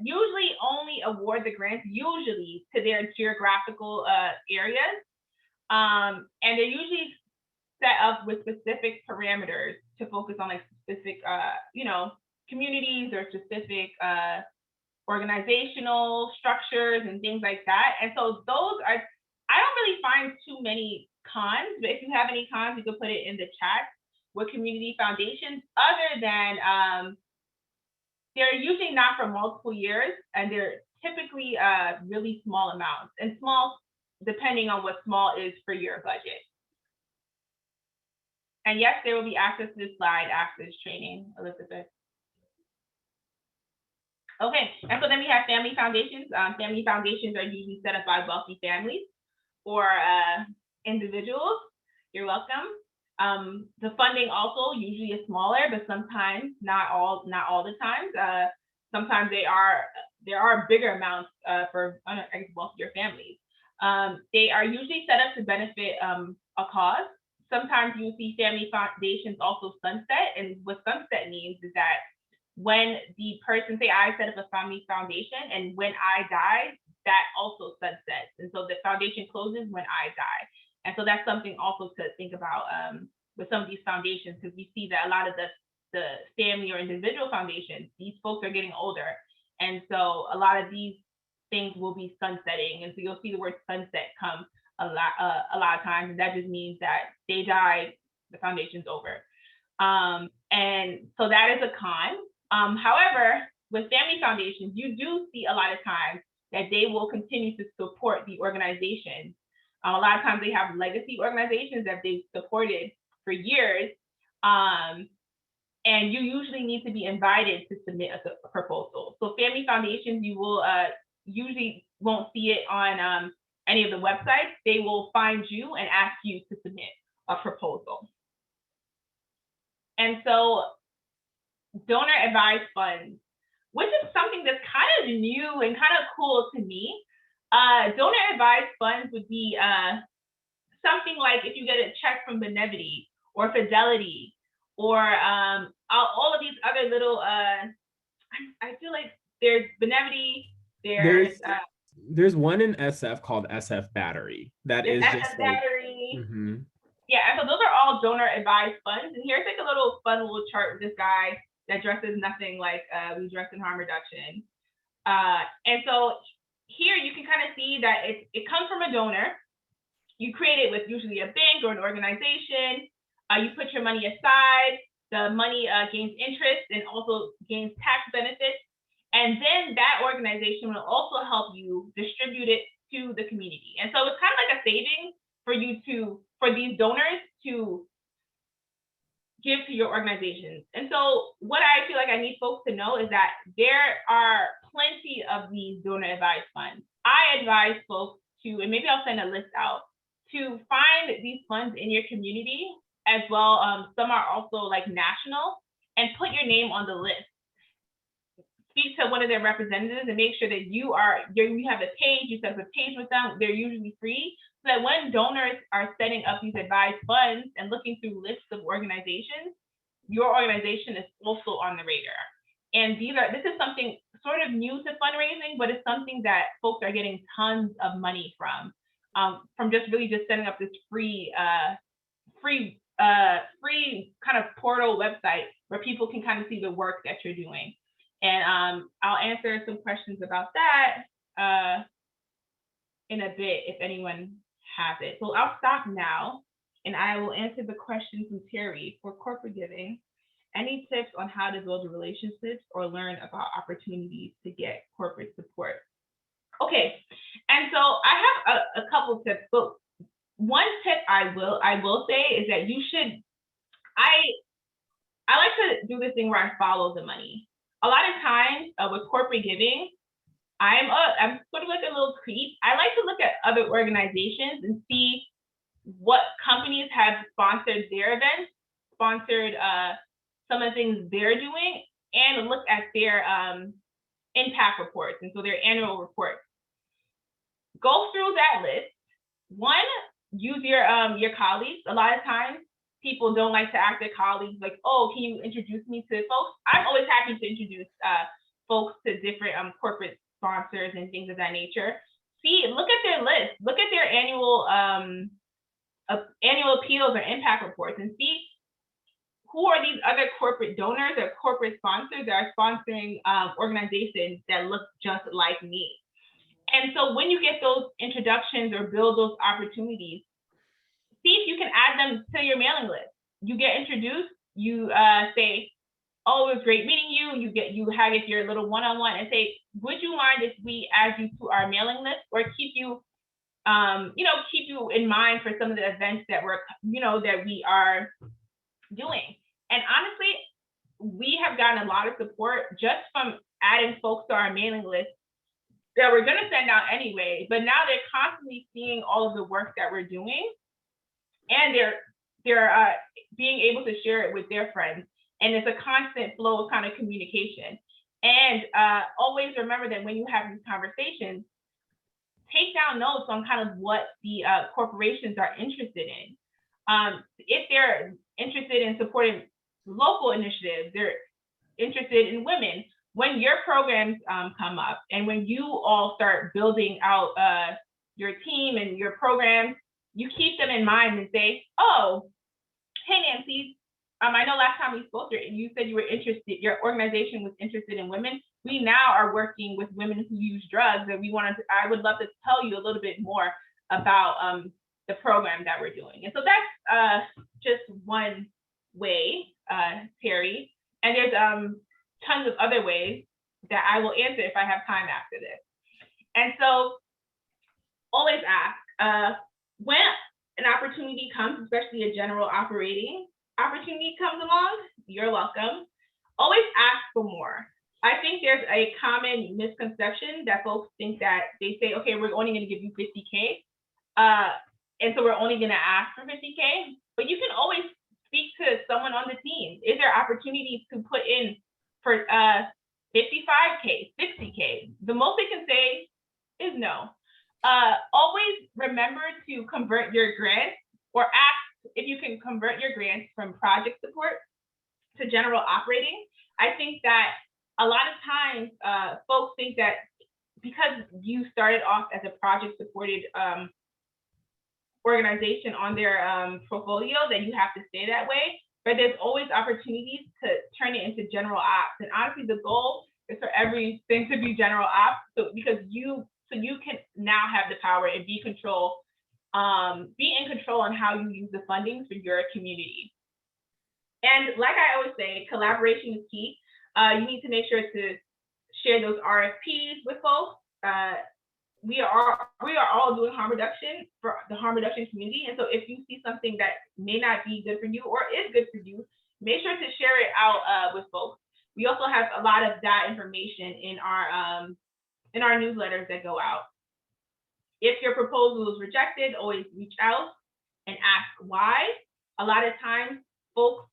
usually only award the grants usually to their geographical areas. And they're usually set up with specific parameters to focus on like specific, communities or specific organizational structures and things like that. And so those are, I don't really find too many cons, but if you have any cons, you can put it in the chat with community foundations, other than they're usually not for multiple years, and they're typically really small amounts, and small depending on what small is for your budget. And yes, there will be access to this slide after this training, Elizabeth. Okay, and so then we have family foundations. Family foundations are usually set up by wealthy families or individuals. You're welcome. The funding also usually is smaller, but sometimes not all the time. Sometimes there are bigger amounts for wealthier families. They are usually set up to benefit a cause. Sometimes you see family foundations also sunset, and what sunset means is that when the person, say I set up a family foundation, and when I die, that also sunsets. And so the foundation closes when I die. And so that's something also to think about with some of these foundations, because we see that a lot of the family or individual foundations, these folks are getting older. And so a lot of these things will be sunsetting. And so you'll see the word sunset come a lot of times. And that just means that they died, the foundation's over. And so that is a con. However, with family foundations, you do see a lot of times that they will continue to support the organization. A lot of times they have legacy organizations that they've supported for years. And you usually need to be invited to submit a proposal. So family foundations, you will usually won't see it on any of the websites. They will find you and ask you to submit a proposal. And so donor advised funds, which is something that's kind of new and kind of cool to me. Donor advised funds would be something like if you get a check from Benevity or Fidelity or all of these other little, I feel like there's Benevity, there's one in SF called SF Battery. That is SF just Battery. like, Yeah, and so those are all donor advised funds. And here's like a little fun little chart with this guy that dresses nothing like we dress in harm reduction. And so here you can kind of see that it comes from a donor. You create it with usually a bank or an organization. You put your money aside. The money gains interest and also gains tax benefits. And then that organization will also help you distribute it to the community. And so it's kind of like a savings for these donors to give to your organizations. And so what I feel like I need folks to know is that there are plenty of these donor advised funds. I advise folks to, and maybe I'll send a list out, to find these funds in your community as well. Some are also like national, and put your name on the list. Speak to one of their representatives and make sure that you have a page, you set up a page with them. They're usually free, so that when donors are setting up these advised funds and looking through lists of organizations, your organization is also on the radar. And this is something sort of new to fundraising, but it's something that folks are getting tons of money from just setting up this free kind of portal website where people can kind of see the work that you're doing. And I'll answer some questions about that in a bit if anyone has it. So I'll stop now and I will answer the question from Terry for corporate giving. Any tips on how to build relationships or learn about opportunities to get corporate support? Okay, and so I have a couple tips, but one tip I will say is that you should, I like to do this thing where I follow the money. A lot of times with corporate giving, I'm sort of like a little creep. I like to look at other organizations and see what companies have sponsored their events, sponsored some of the things they're doing, and look at their impact reports, and so their annual reports. Go through that list. One, use your colleagues. A lot of times people don't like to ask their colleagues like, oh, can you introduce me to folks? I'm always happy to introduce folks to different corporate sponsors and things of that nature. Look at their list, look at their annual appeals or impact reports, and see who are these other corporate donors or corporate sponsors that are sponsoring organizations that look just like me. And so when you get those introductions or build those opportunities, see if you can add them to your mailing list. You get introduced, you say, oh, it was great meeting you. You have your little one-on-one and say, would you mind if we add you to our mailing list, or keep you in mind for some of the events that we are doing. And honestly, we have gotten a lot of support just from adding folks to our mailing list that we're going to send out anyway, but now they're constantly seeing all of the work that we're doing, and they're being able to share it with their friends, and it's a constant flow of kind of communication. And always remember that when you have these conversations, take down notes on kind of what the corporations are interested in. If they're interested in supporting local initiatives, they're interested in women. When your programs come up, and when you all start building out your team and your programs, you keep them in mind and say, oh, hey, Nancy, I know last time we spoke, you said you were interested, your organization was interested in women. We now are working with women who use drugs, and I would love to tell you a little bit more about the program that we're doing. And so that's just one way, Terry. And there's tons of other ways that I will answer if I have time after this. And so always ask, when an opportunity comes, especially a general operating opportunity comes along, you're welcome. Always ask for more. I think there's a common misconception that folks think that they say, okay, we're only going to give you 50K. And so we're only going to ask for 50K, but you can always speak to someone on the team. Is there opportunities to put in for 55K, 60K? The most they can say is no. Always remember to convert your grants, or ask if you can convert your grants from project support to general operating. I think that a lot of times folks think that because you started off as a project supported organization on their portfolio, that you have to stay that way, but there's always opportunities to turn it into general ops. And honestly, the goal is for everything to be general ops, so you can now have the power and be in control on how you use the funding for your community. And like I always say, collaboration is key. You need to make sure to share those RFPs with folks. We are all doing harm reduction for the harm reduction community. And so if you see something that may not be good for you or is good for you, make sure to share it out with folks. We also have a lot of that information in our newsletters that go out. If your proposal is rejected, always reach out and ask why. A lot of times folks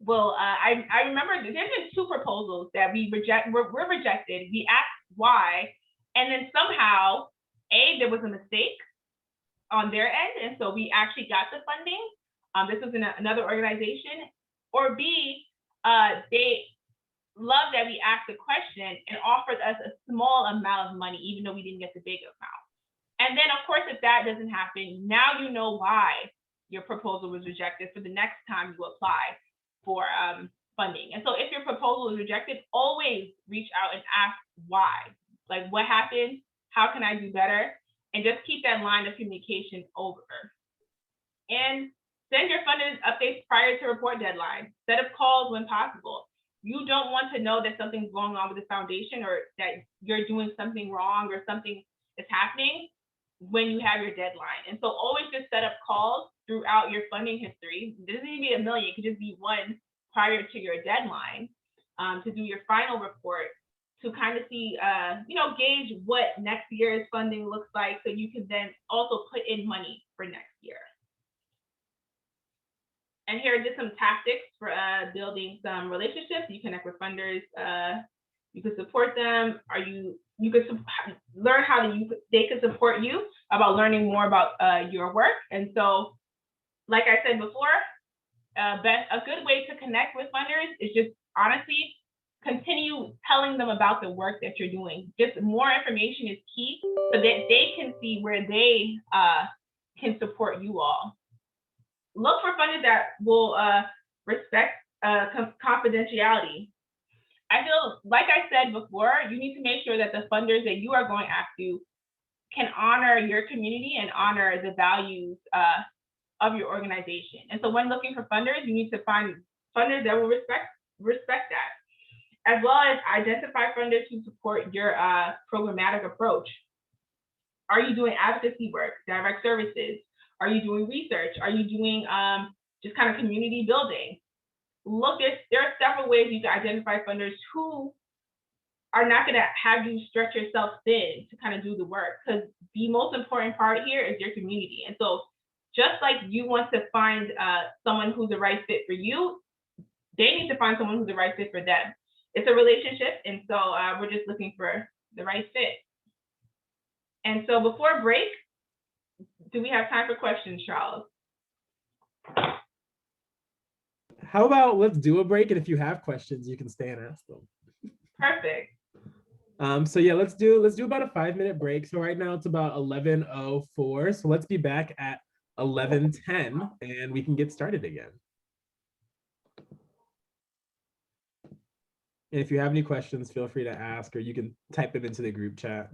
will, I remember there's been 2 proposals that were rejected. We asked why, and then somehow, A, there was a mistake on their end, and so we actually got the funding. This was in another organization. Or B, they loved that we asked the question and offered us a small amount of money, even though we didn't get the big amount. And then, of course, if that doesn't happen, now you know why your proposal was rejected for the next time you apply for funding. And so if your proposal is rejected, always reach out and ask why. Like, what happened? How can I do better? And just keep that line of communication over. And send your funders updates prior to report deadline. Set up calls when possible. You don't want to know that something's going on with the foundation, or that you're doing something wrong, or something is happening when you have your deadline. And so always just set up calls throughout your funding history. It doesn't need to be a million, it could just be one prior to your deadline to do your final report, to kind of see, gauge what next year's funding looks like, so you can then also put in money for next year. And here are just some tactics for building some relationships. You connect with funders, you can support them, you could learn how they can support you about learning more about your work. And so, like I said before, a good way to connect with funders is just honestly continue telling them about the work that you're doing. Just more information is key, so that they can see where they can support you all. Look for funders that will respect confidentiality. I feel, like I said before, you need to make sure that the funders that you are going after can honor your community and honor the values of your organization. And so when looking for funders, you need to find funders that will respect that, as well as identify funders who support your programmatic approach. Are you doing advocacy work, direct services? Are you doing research? Are you doing just kind of community building? There are several ways you can identify funders who are not going to have you stretch yourself thin to kind of do the work, because the most important part here is your community. And so just like you want to find someone who's the right fit for you, they need to find someone who's the right fit for them. It's a relationship, and so we're just looking for the right fit. And so before break, do we have time for questions, Charles? How about let's do a break, and if you have questions, you can stay and ask them. Perfect. So yeah, let's do about a 5-minute break. So right now it's about 11:04. So let's be back at 11:10, and we can get started again. And if you have any questions, feel free to ask, or you can type them into the group chat.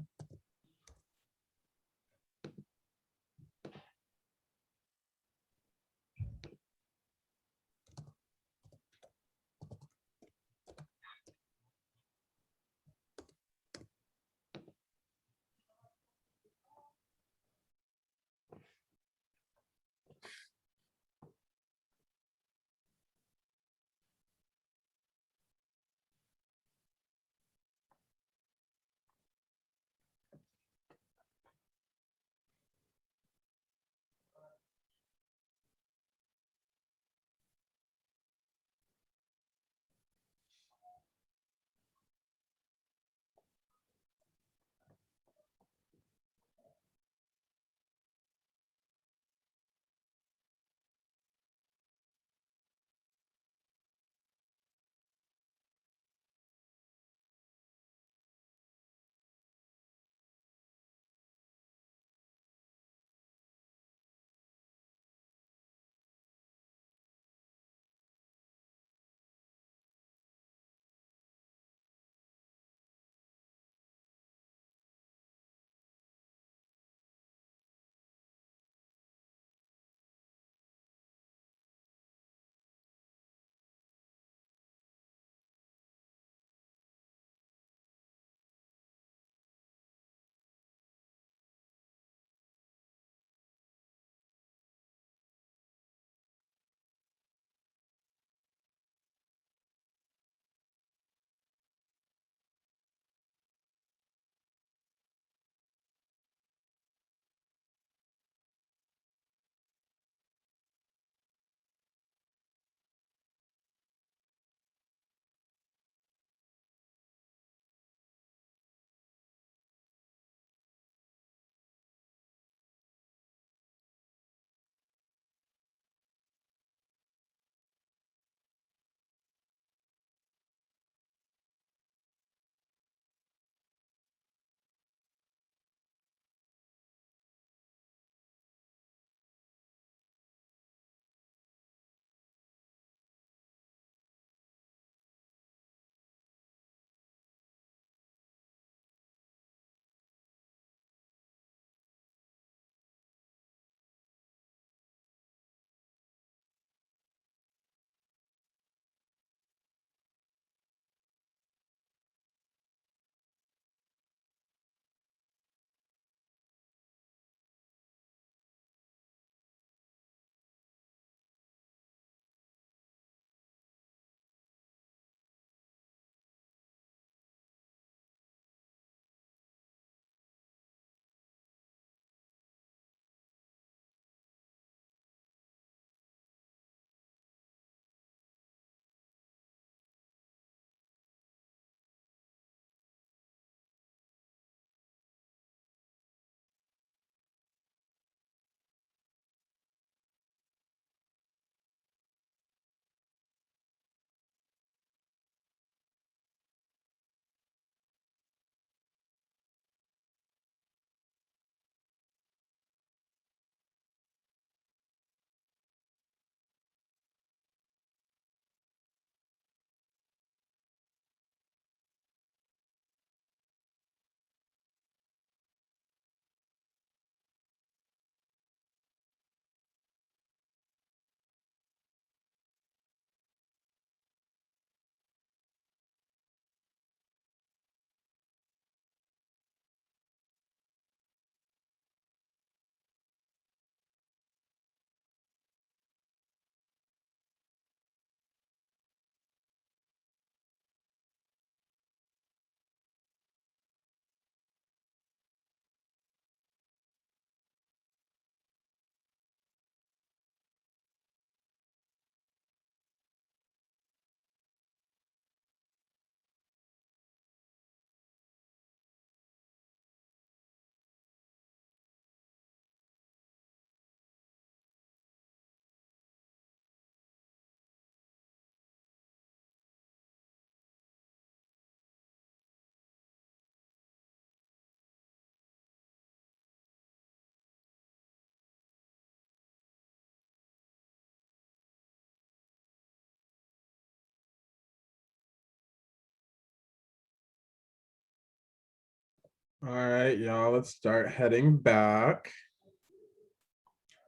All right, y'all, let's start heading back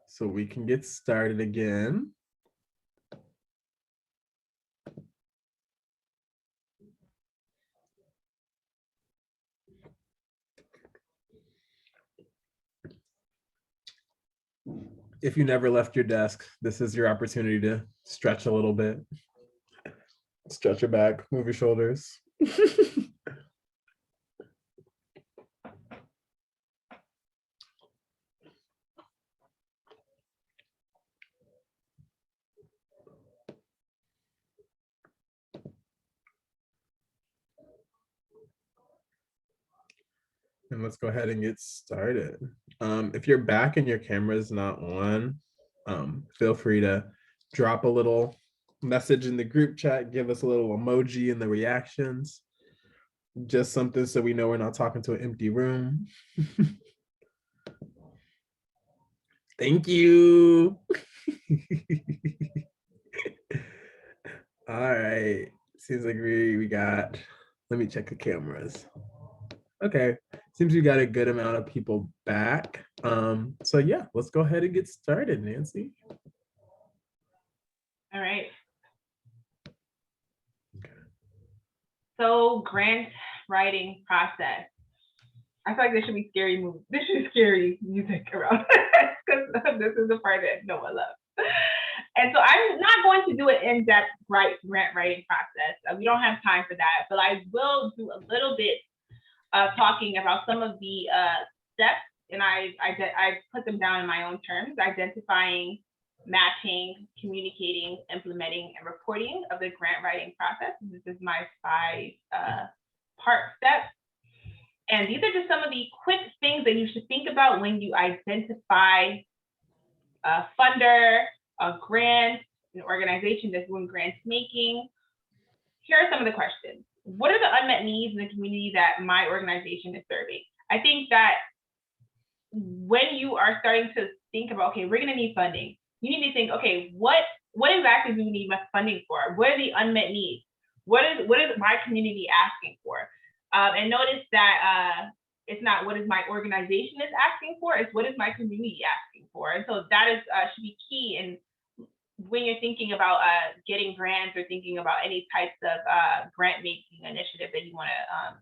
so we can get started again. If you never left your desk, this is your opportunity to stretch a little bit. Stretch your back, move your shoulders. And let's go ahead and get started. If you're back and your camera is not on, feel free to drop a little message in the group chat, give us a little emoji in the reactions, just something so we know we're not talking to an empty room. Thank you. All right, seems like we got, let me check the cameras. Okay, seems we got a good amount of people back. So yeah, let's go ahead and get started, Nancy. All right. Okay. So grant writing process. I feel like there should be scary movies. There should be scary music around because this is the part that no one loves. And so I'm not going to do an in-depth grant writing process. We don't have time for that, but I will do a little bit talking about some of the steps, and I put them down in my own terms: identifying, matching, communicating, implementing, and reporting of the grant writing process. This is my 5-part step. And these are just some of the quick things that you should think about when you identify a funder, a grant, an organization that's doing grants making. Here are some of the questions. What are the unmet needs in the community that my organization is serving? I think that when you are starting to think about, okay, we're gonna need funding, you need to think, okay, what exactly do we need funding for? What are the unmet needs? What is my community asking for? And notice that it's not what is my organization is asking for, it's what is my community asking for. And so that is should be key in when you're thinking about getting grants or thinking about any types of grant making initiative that you want to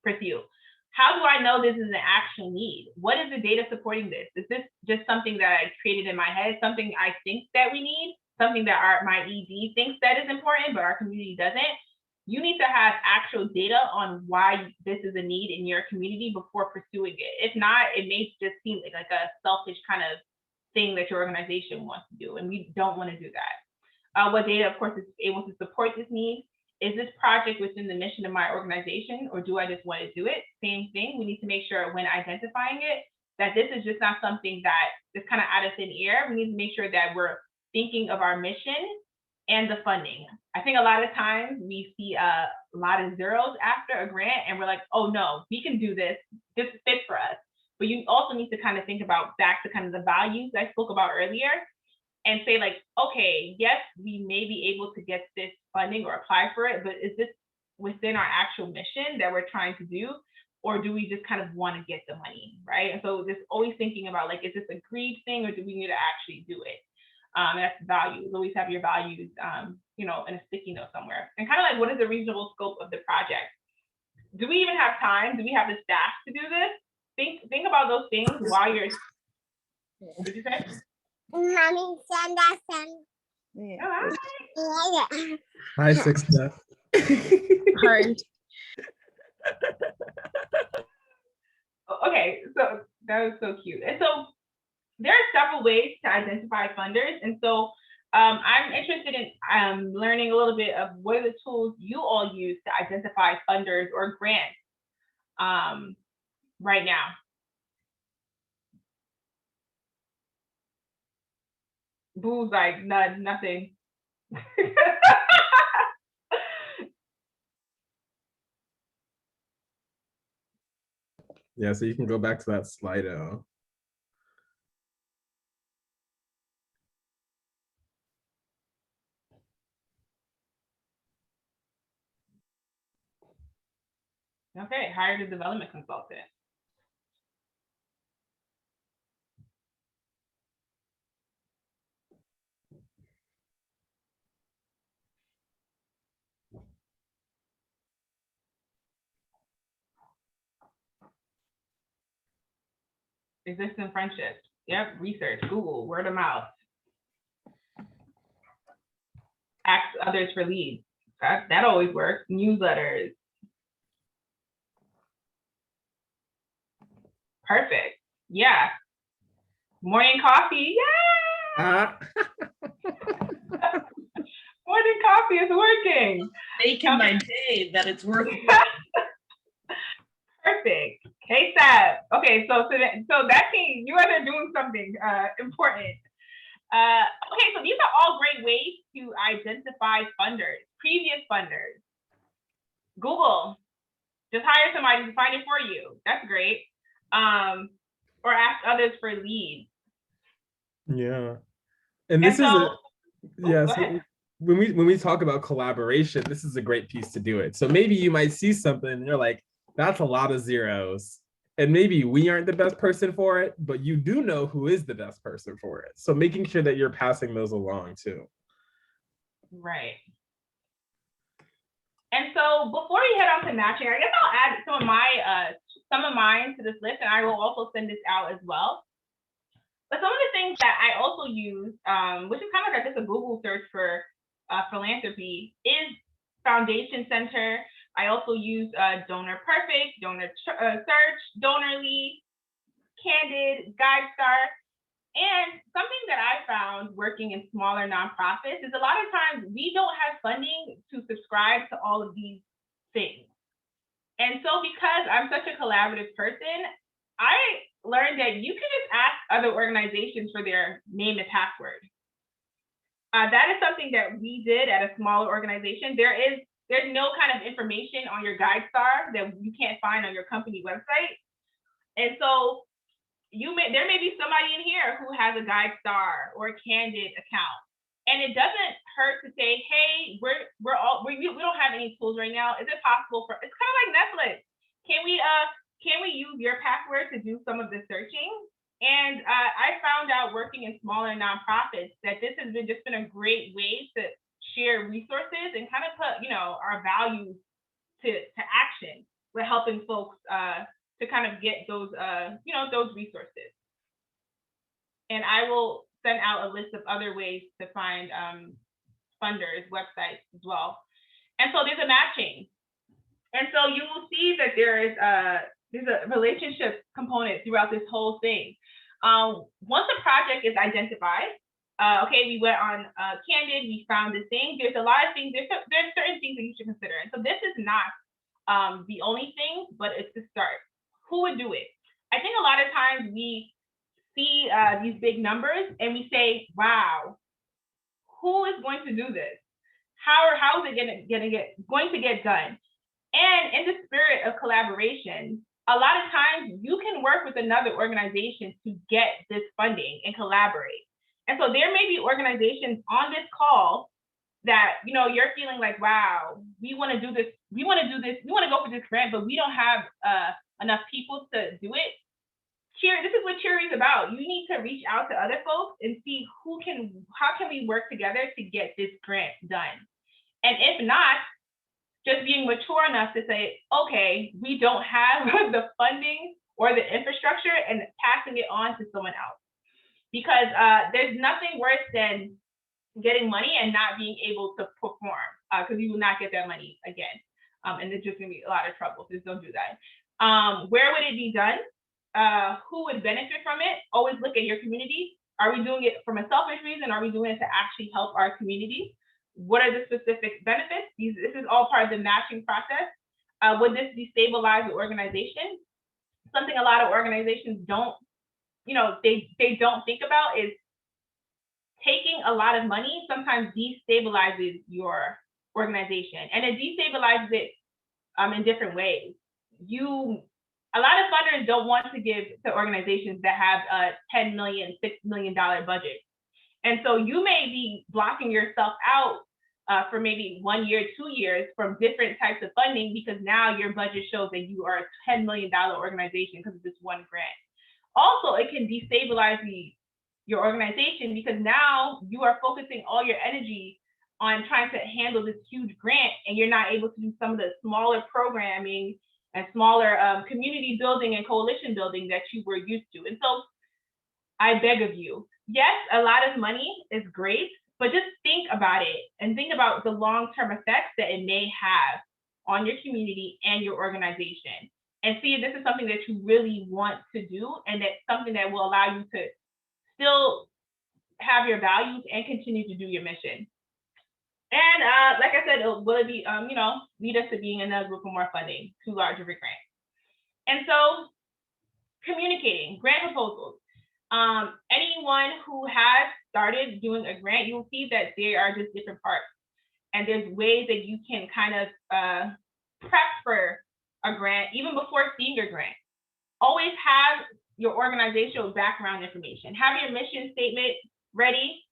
pursue. How do I know this is an actual need? What is the data supporting this? Is this just something that I created in my head, something I think that we need, something that my ED thinks that is important, but our community doesn't? You need to have actual data on why this is a need in your community before pursuing it. If not, it may just seem like a selfish kind of thing that your organization wants to do, and we don't want to do that. What data, of course, is able to support this need? Is this project within the mission of my organization, or do I just want to do it? Same thing. We need to make sure when identifying it that this is just not something that is kind of out of thin air. We need to make sure that we're thinking of our mission and the funding. I think a lot of times we see a lot of zeros after a grant, and we're like, oh no, we can do this. This is fit for us. But you also need to kind of think about back to kind of the values I spoke about earlier, and say like, okay, yes, we may be able to get this funding or apply for it, but is this within our actual mission that we're trying to do? Or do we just kind of want to get the money, right? And so just always thinking about like, is this a greed thing, or do we need to actually do it? And that's values. Always have your values, in a sticky note somewhere. And kind of like, what is the reasonable scope of the project? Do we even have time? Do we have the staff to do this? Think about those things while you're. What did you say? Mommy, send us some. Yeah. Hi, Sixta. Hard. Okay, so that was so cute. And so there are several ways to identify funders. And so I'm interested in learning a little bit of what are the tools you all use to identify funders or grants right now. Boo's like, nothing. Yeah, so you can go back to that Slido. Okay, hired a development consultant. Existing friendships. Yep, research, Google, word of mouth. Ask others for leads. That always works. Newsletters. Perfect. Yeah. Morning coffee. Yeah. Morning coffee is working. Making my day that it's working. Perfect. Hey, Sab. Okay, so that means you guys are doing something important. Okay, so these are all great ways to identify funders, previous funders. Google, just hire somebody to find it for you. That's great. Or ask others for leads. Yeah. And this is when we talk about collaboration, this is a great piece to do it. So maybe you might see something and you're like, that's a lot of zeros. And maybe we aren't the best person for it, but you do know who is the best person for it. So making sure that you're passing those along too. Right. And so before we head on to matching, I guess I'll add some of mine to this list, and I will also send this out as well. But some of the things that I also use, which is kind of like just a Google search for philanthropy, is Foundation Center. I also use Donor Perfect, Donor Search, Donorly, Candid, GuideStar. And something that I found working in smaller nonprofits is a lot of times we don't have funding to subscribe to all of these things. And so because I'm such a collaborative person, I learned that you can just ask other organizations for their name and password. That is something that we did at a smaller organization. There's no kind of information on your GuideStar that you can't find on your company website. And so there may be somebody in here who has a GuideStar or a Candid account. And it doesn't hurt to say, hey, we don't have any tools right now. Is it possible it's kind of like Netflix. Can we use your password to do some of the searching? And I found out working in smaller nonprofits that this has just been a great way to share resources and kind of put, our values to action with helping folks to kind of get those, those resources. And I will send out a list of other ways to find funders' websites as well. And so there's a matching. And so you will see that there's a relationship component throughout this whole thing. Once a project is identified, we went on Candid, we found this thing. There's a lot of things, there's certain things that you should consider. And so this is not the only thing, but it's the start. Who would do it? I think a lot of times we see these big numbers and we say, wow, who is going to do this? How is it going to get done? And in the spirit of collaboration, a lot of times you can work with another organization to get this funding and collaborate. And so there may be organizations on this call that, you're feeling like, wow, we want to do this. We want to go for this grant, but we don't have enough people to do it. This is what CHRI is about. You need to reach out to other folks and see how can we work together to get this grant done. And if not, just being mature enough to say, okay, we don't have the funding or the infrastructure, and passing it on to someone else. Because there's nothing worse than getting money and not being able to perform, because you will not get that money again. And there's just gonna be a lot of trouble, so just don't do that. Where would it be done? Who would benefit from it? Always look at your community. Are we doing it from a selfish reason? Are we doing it to actually help our community? What are the specific benefits? This is all part of the matching process. Would this destabilize the organization? Something a lot of organizations don't, they don't think about is taking a lot of money sometimes destabilizes your organization, and it destabilizes it in different ways. A lot of funders don't want to give to organizations that have a $10 million, $6 million budget. And so you may be blocking yourself out for maybe 1 year, 2 years from different types of funding, because now your budget shows that you are a $10 million organization because of this one grant. Also, it can destabilize your organization, because now you are focusing all your energy on trying to handle this huge grant, and you're not able to do some of the smaller programming and smaller community building and coalition building that you were used to. And so I beg of you, yes, a lot of money is great, but just think about it and think about the long-term effects that it may have on your community and your organization, and see if this is something that you really want to do, and that's something that will allow you to still have your values and continue to do your mission. And like I said, will it be, lead us to being eligible for more funding to larger grants. And so communicating, grant proposals. Anyone who has started doing a grant, you'll see that there are just different parts. And there's ways that you can kind of prep for a grant even before seeing a grant. Always have your organizational background information. Have your mission statement ready.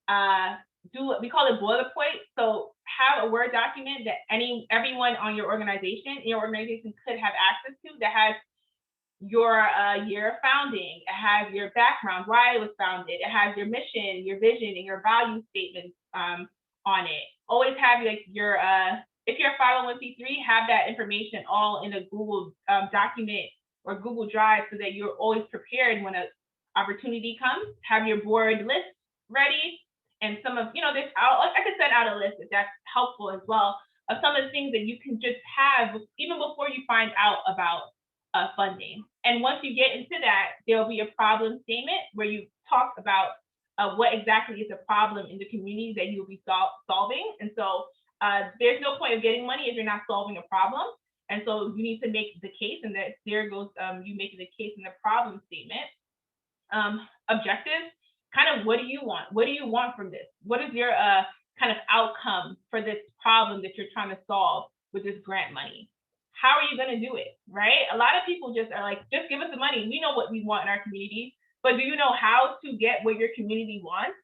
We call it boilerplate. So have a Word document that everyone on your organization could have access to, that has your year of founding, it has your background, why it was founded, it has your mission, your vision, and your value statements on it. Always have if you're a 501c3, have that information all in a Google document or Google Drive, so that you're always prepared when an opportunity comes. Have your board list ready, and some of, I could send out a list if that's helpful as well, of some of the things that you can just have even before you find out about funding. And once you get into that, there'll be a problem statement where you talk about what exactly is the problem in the community that you'll be solving. And so there's no point of getting money if you're not solving a problem. And so you need to make the case, and that there goes you making the case in the problem statement. Objectives, kind of what do you want? What do you want from this? What is your kind of outcome for this problem that you're trying to solve with this grant money? How are you going to do it, right? A lot of people just are like, just give us the money. We know what we want in our community, but do you know how to get what your community wants?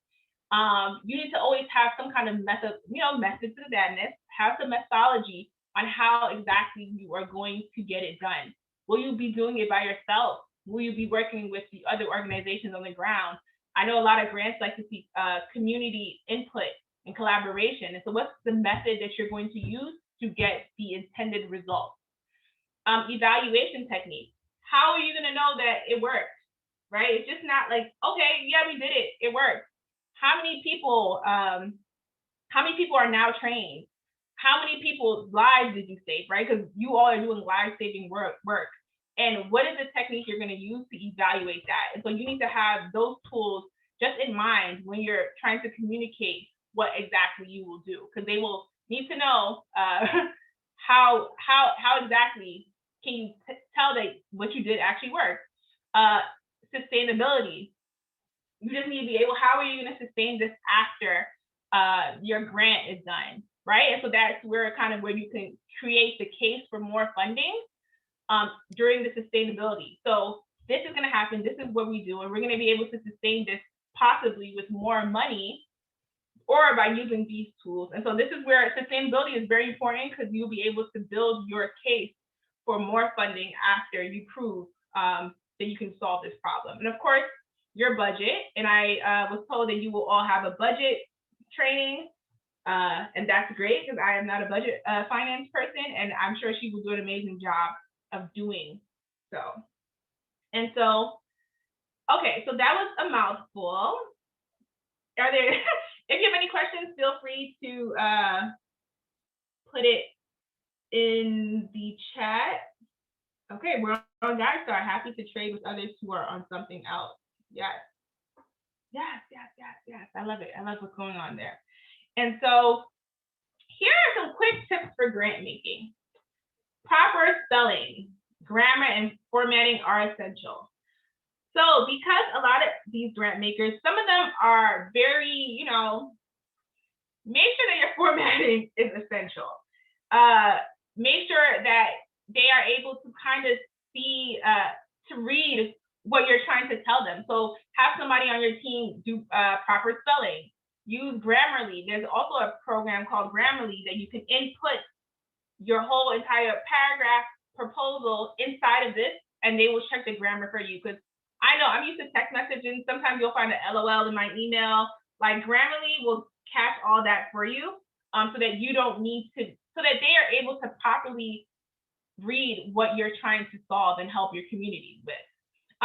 You need to always have some kind of method to the madness, have some methodology on how exactly you are going to get it done. Will you be doing it by yourself? Will you be working with the other organizations on the ground? I know a lot of grants like to see community input and collaboration. And so what's the method that you're going to use to get the intended results? Evaluation techniques. How are you going to know that it worked, right? It's just not like, okay, yeah, we did it. It worked. How many people are now trained? How many people's lives did you save, right? Because you all are doing life-saving work. And what is the technique you're going to use to evaluate that? And so you need to have those tools just in mind when you're trying to communicate what exactly you will do, because they will need to know how exactly can you tell that what you did actually worked. Sustainability. You just need to be able, how are you going to sustain this after your grant is done, right? And so that's where you can create the case for more funding during the sustainability. So this is going to happen. This is what we do, and we're going to be able to sustain this possibly with more money or by using these tools. And so this is where sustainability is very important, because you'll be able to build your case for more funding after you prove that you can solve this problem. And of course, your budget. And I was told that you will all have a budget training, and that's great, because I am not a budget finance person, and I'm sure she will do an amazing job of doing so. And so, okay, so that was a mouthful. Are there, if you have any questions, feel free to put it in the chat. Okay, we're on that start. Happy to trade with others who are on something else. Yes. I love it. I love what's going on there. And so here are some quick tips for grant making. Proper spelling, grammar, and formatting are essential. So because a lot of these grant makers, some of them are very, make sure that your formatting is essential. Make sure that they are able to kind of see, to read what you're trying to tell them. So have somebody on your team do proper spelling. Use Grammarly. There's also a program called Grammarly that you can input your whole entire paragraph proposal inside of this, and they will check the grammar for you. Because I know I'm used to text messaging. Sometimes you'll find an LOL in my email. Like Grammarly will catch all that for you, so that you don't need to, so that they are able to properly read what you're trying to solve and help your community with.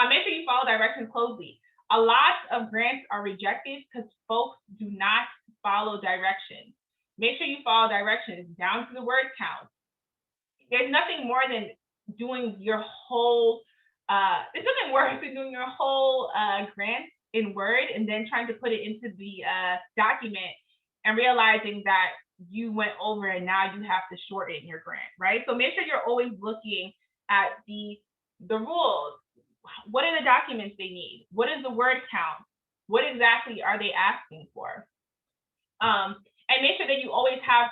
Make sure you follow directions closely. A lot of grants are rejected because folks do not follow directions. Make sure you follow directions down to the word count. There's nothing more than doing your whole, there's nothing worse than doing your whole grant in Word and then trying to put it into the document and realizing that you went over and now you have to shorten your grant, right? So make sure you're always looking at the rules. What are the documents they need? What is the word count? What exactly are they asking for? And make sure that you always have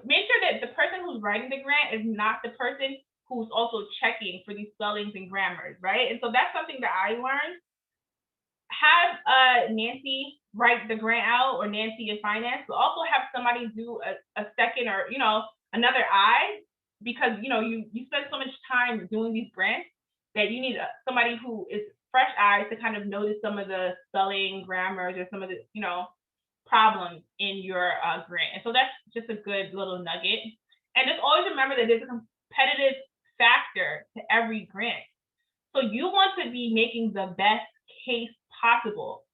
make sure that the person who's writing the grant is not the person who's also checking for these spellings and grammars, right? And so that's something that I learned. Have Nancy write the grant out, or Nancy in finance, but also have somebody do a second, or another eye, because you spend so much time doing these grants that you need somebody who is fresh eyes to kind of notice some of the spelling, grammars, or some of the problems in your grant. And so that's just a good little nugget. And just always remember that there's a competitive factor to every grant. So you want to be making the best case possible,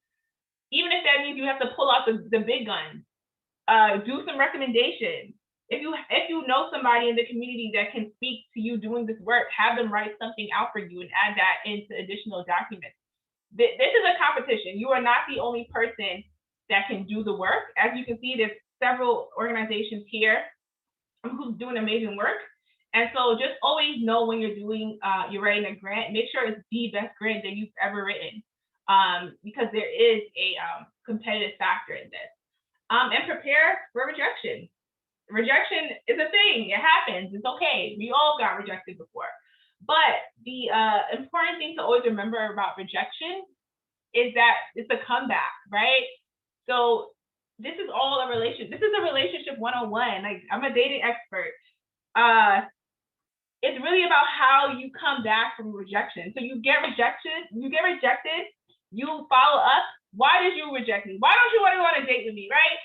even if that means you have to pull out the big guns. Do some recommendations. If you know somebody in the community that can speak to you doing this work, have them write something out for you and add that into additional documents. This is a competition. You are not the only person that can do the work. As you can see, there's several organizations here who's doing amazing work. And so just always know when you're writing a grant, make sure it's the best grant that you've ever written, because there is a competitive factor in this. And prepare for rejection. Rejection is a thing. It happens. It's okay. We all got rejected before. But the important thing to always remember about rejection is that it's a comeback, right? So this is all a relationship. This is a relationship 101. Like, I'm a dating expert. It's really about how you come back from rejection. So you get rejected, you follow up. Why did you reject me? Why don't you want to go on a date with me, right?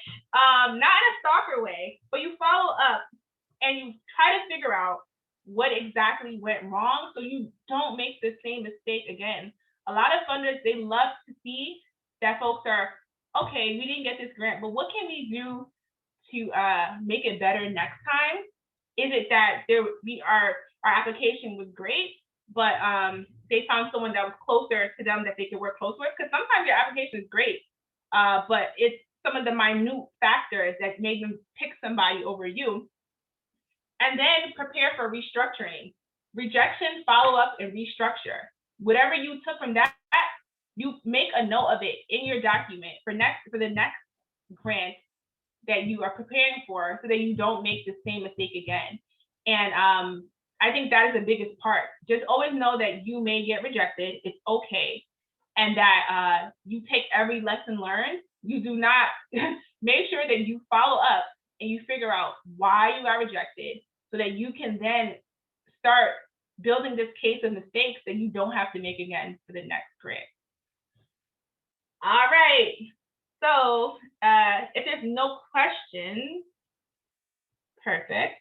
Not in a stalker way, but you follow up and you try to figure out what exactly went wrong so you don't make the same mistake again. A lot of funders, they love to see that folks are, okay, we didn't get this grant, but what can we do to make it better next time? Is it that our application was great, but they found someone that was closer to them that they could work close with? Because sometimes your application is great, but it's some of the minute factors that made them pick somebody over you. And then prepare for restructuring. Rejection, follow up, and restructure. Whatever you took from that, you make a note of it in your document for the next grant that you are preparing for, so that you don't make the same mistake again. And I think that is the biggest part. Just always know that you may get rejected. It's okay. And that you take every lesson learned. You do not make sure that you follow up and you figure out why you got rejected, so that you can then start building this case of mistakes that you don't have to make again for the next grant. All right. So if there's no questions, perfect.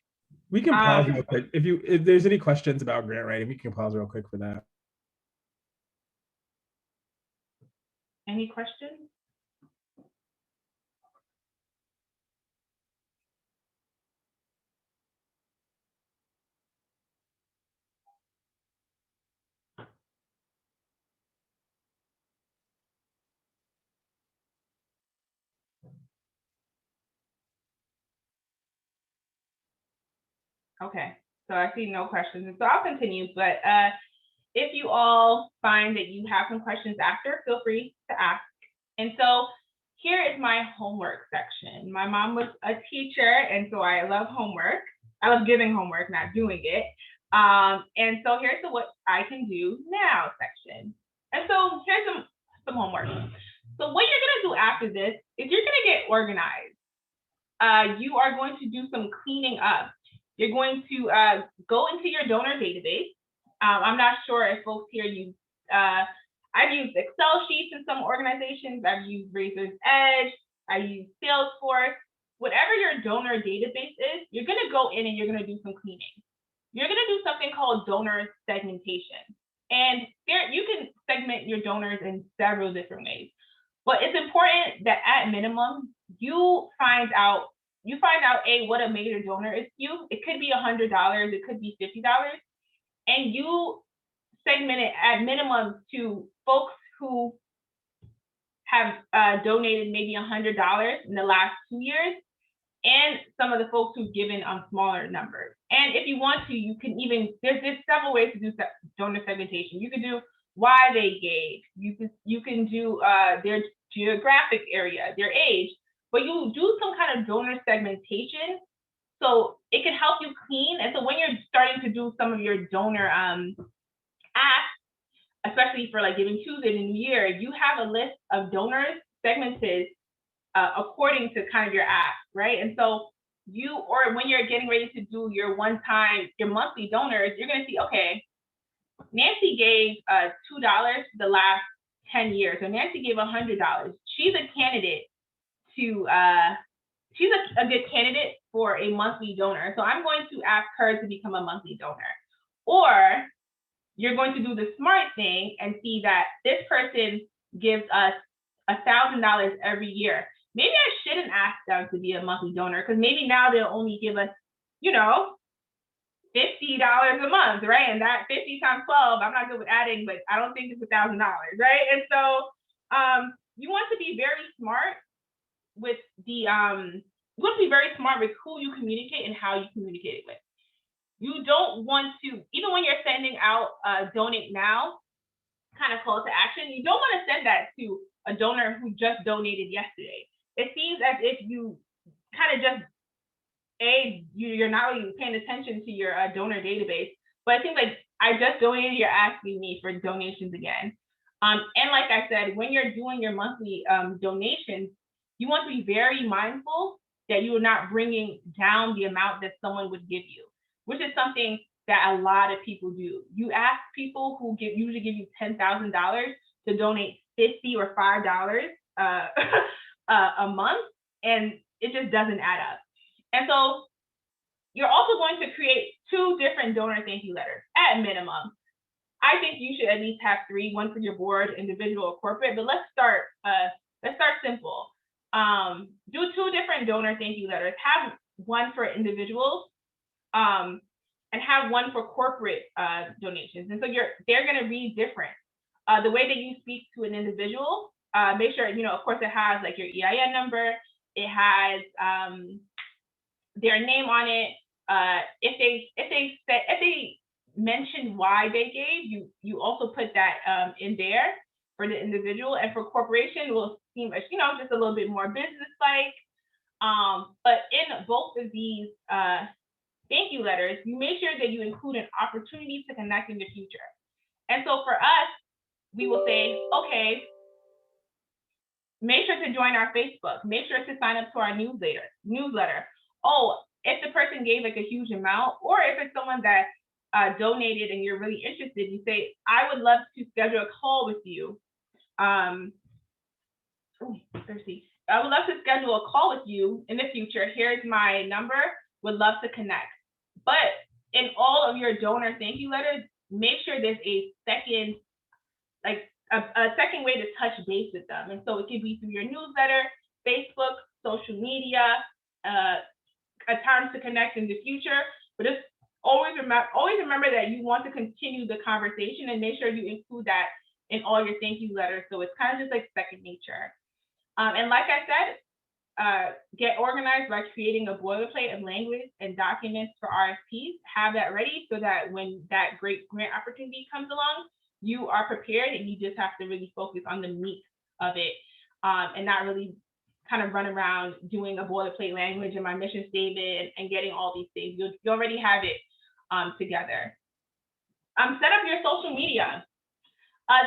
We can pause real quick. If there's any questions about grant writing, we can pause real quick for that. Any questions? Okay, so I see no questions, so I'll continue, but if you all find that you have some questions after, feel free to ask. And so here is my homework section. My mom was a teacher, and so I love homework. I love giving homework, not doing it. And so here's the what I can do now section. And so here's some homework. So what you're gonna do after this is you're gonna get organized. You are going to do some cleaning up. You're going to go into your donor database. I'm not sure if folks here use, I've used Excel sheets in some organizations, I've used Razor's Edge, I use Salesforce. Whatever your donor database is, you're gonna go in and you're gonna do some cleaning. You're gonna do something called donor segmentation. And there, you can segment your donors in several different ways. But it's important that at minimum, you find out what a major donor is to you. It could be $100, it could be $50, and you segment it at minimum to folks who have donated maybe $100 in the last 2 years, and some of the folks who've given on smaller numbers. And if you want to, you can even, there's several ways to do donor segmentation. You can do why they gave. You can do their geographic area, their age, but you do some kind of donor segmentation so it can help you clean. And so when you're starting to do some of your donor asks, especially for like Giving Tuesday in the new year, you have a list of donors segmented according to kind of your ask, right? And so or when you're getting ready to do your monthly donors, you're gonna see, okay, Nancy gave $2 the last 10 years. So Nancy gave $100. She's a candidate to, she's a good candidate for a monthly donor. So I'm going to ask her to become a monthly donor. Or you're going to do the smart thing and see that this person gives us $1,000 every year. Maybe I shouldn't ask them to be a monthly donor because maybe now they'll only give us, $50 a month, right? And that 50 times 12, I'm not good with adding, but I don't think it's $1,000, right? And so you want to be very smart with who you communicate and how you communicate it with. You don't want to, even when you're sending out donate now kind of call to action, you don't want to send that to a donor who just donated yesterday. It seems as if you kind of just, you're not really paying attention to your donor database, but it seems like I just donated, you're asking me for donations again. And like I said, when you're doing your monthly donations, you want to be very mindful that you are not bringing down the amount that someone would give you, which is something that a lot of people do. You ask people who usually give you $10,000 to donate $50 or $5 a month, and it just doesn't add up. And so you're also going to create 2 different donor thank you letters at minimum. I think you should at least have 3, one for your board, individual, or corporate, but let's start simple. Do 2 different donor thank you letters. Have one for individuals and have one for corporate donations. And so they're gonna read different. The way that you speak to an individual, make sure, of course it has like your EIN number, it has their name on it. If they mention why they gave, you also put that in there for the individual, and for corporation it will seem just a little bit more business-like. But in both of these thank you letters, you make sure that you include an opportunity to connect in the future. And so for us, we will say, okay, make sure to join our Facebook, make sure to sign up to our newsletter. Oh, if the person gave like a huge amount, or if it's someone that donated and you're really interested, you say, I would love to schedule a call with you. I would love to schedule a call with you in the future. Here's my number, would love to connect. But in all of your donor thank you letters, make sure there's a second, a second way to touch base with them. And so it could be through your newsletter, Facebook, social media, a time to connect in the future. But just always remember that you want to continue the conversation and make sure you include that in all your thank you letters. So it's kind of just like second nature. And like I said, get organized by creating a boilerplate of language and documents for RFPs. Have that ready so that when that great grant opportunity comes along, you are prepared and you just have to really focus on the meat of it and not really kind of run around doing a boilerplate language and my mission statement and getting all these things. You already have it together. Set up your social media.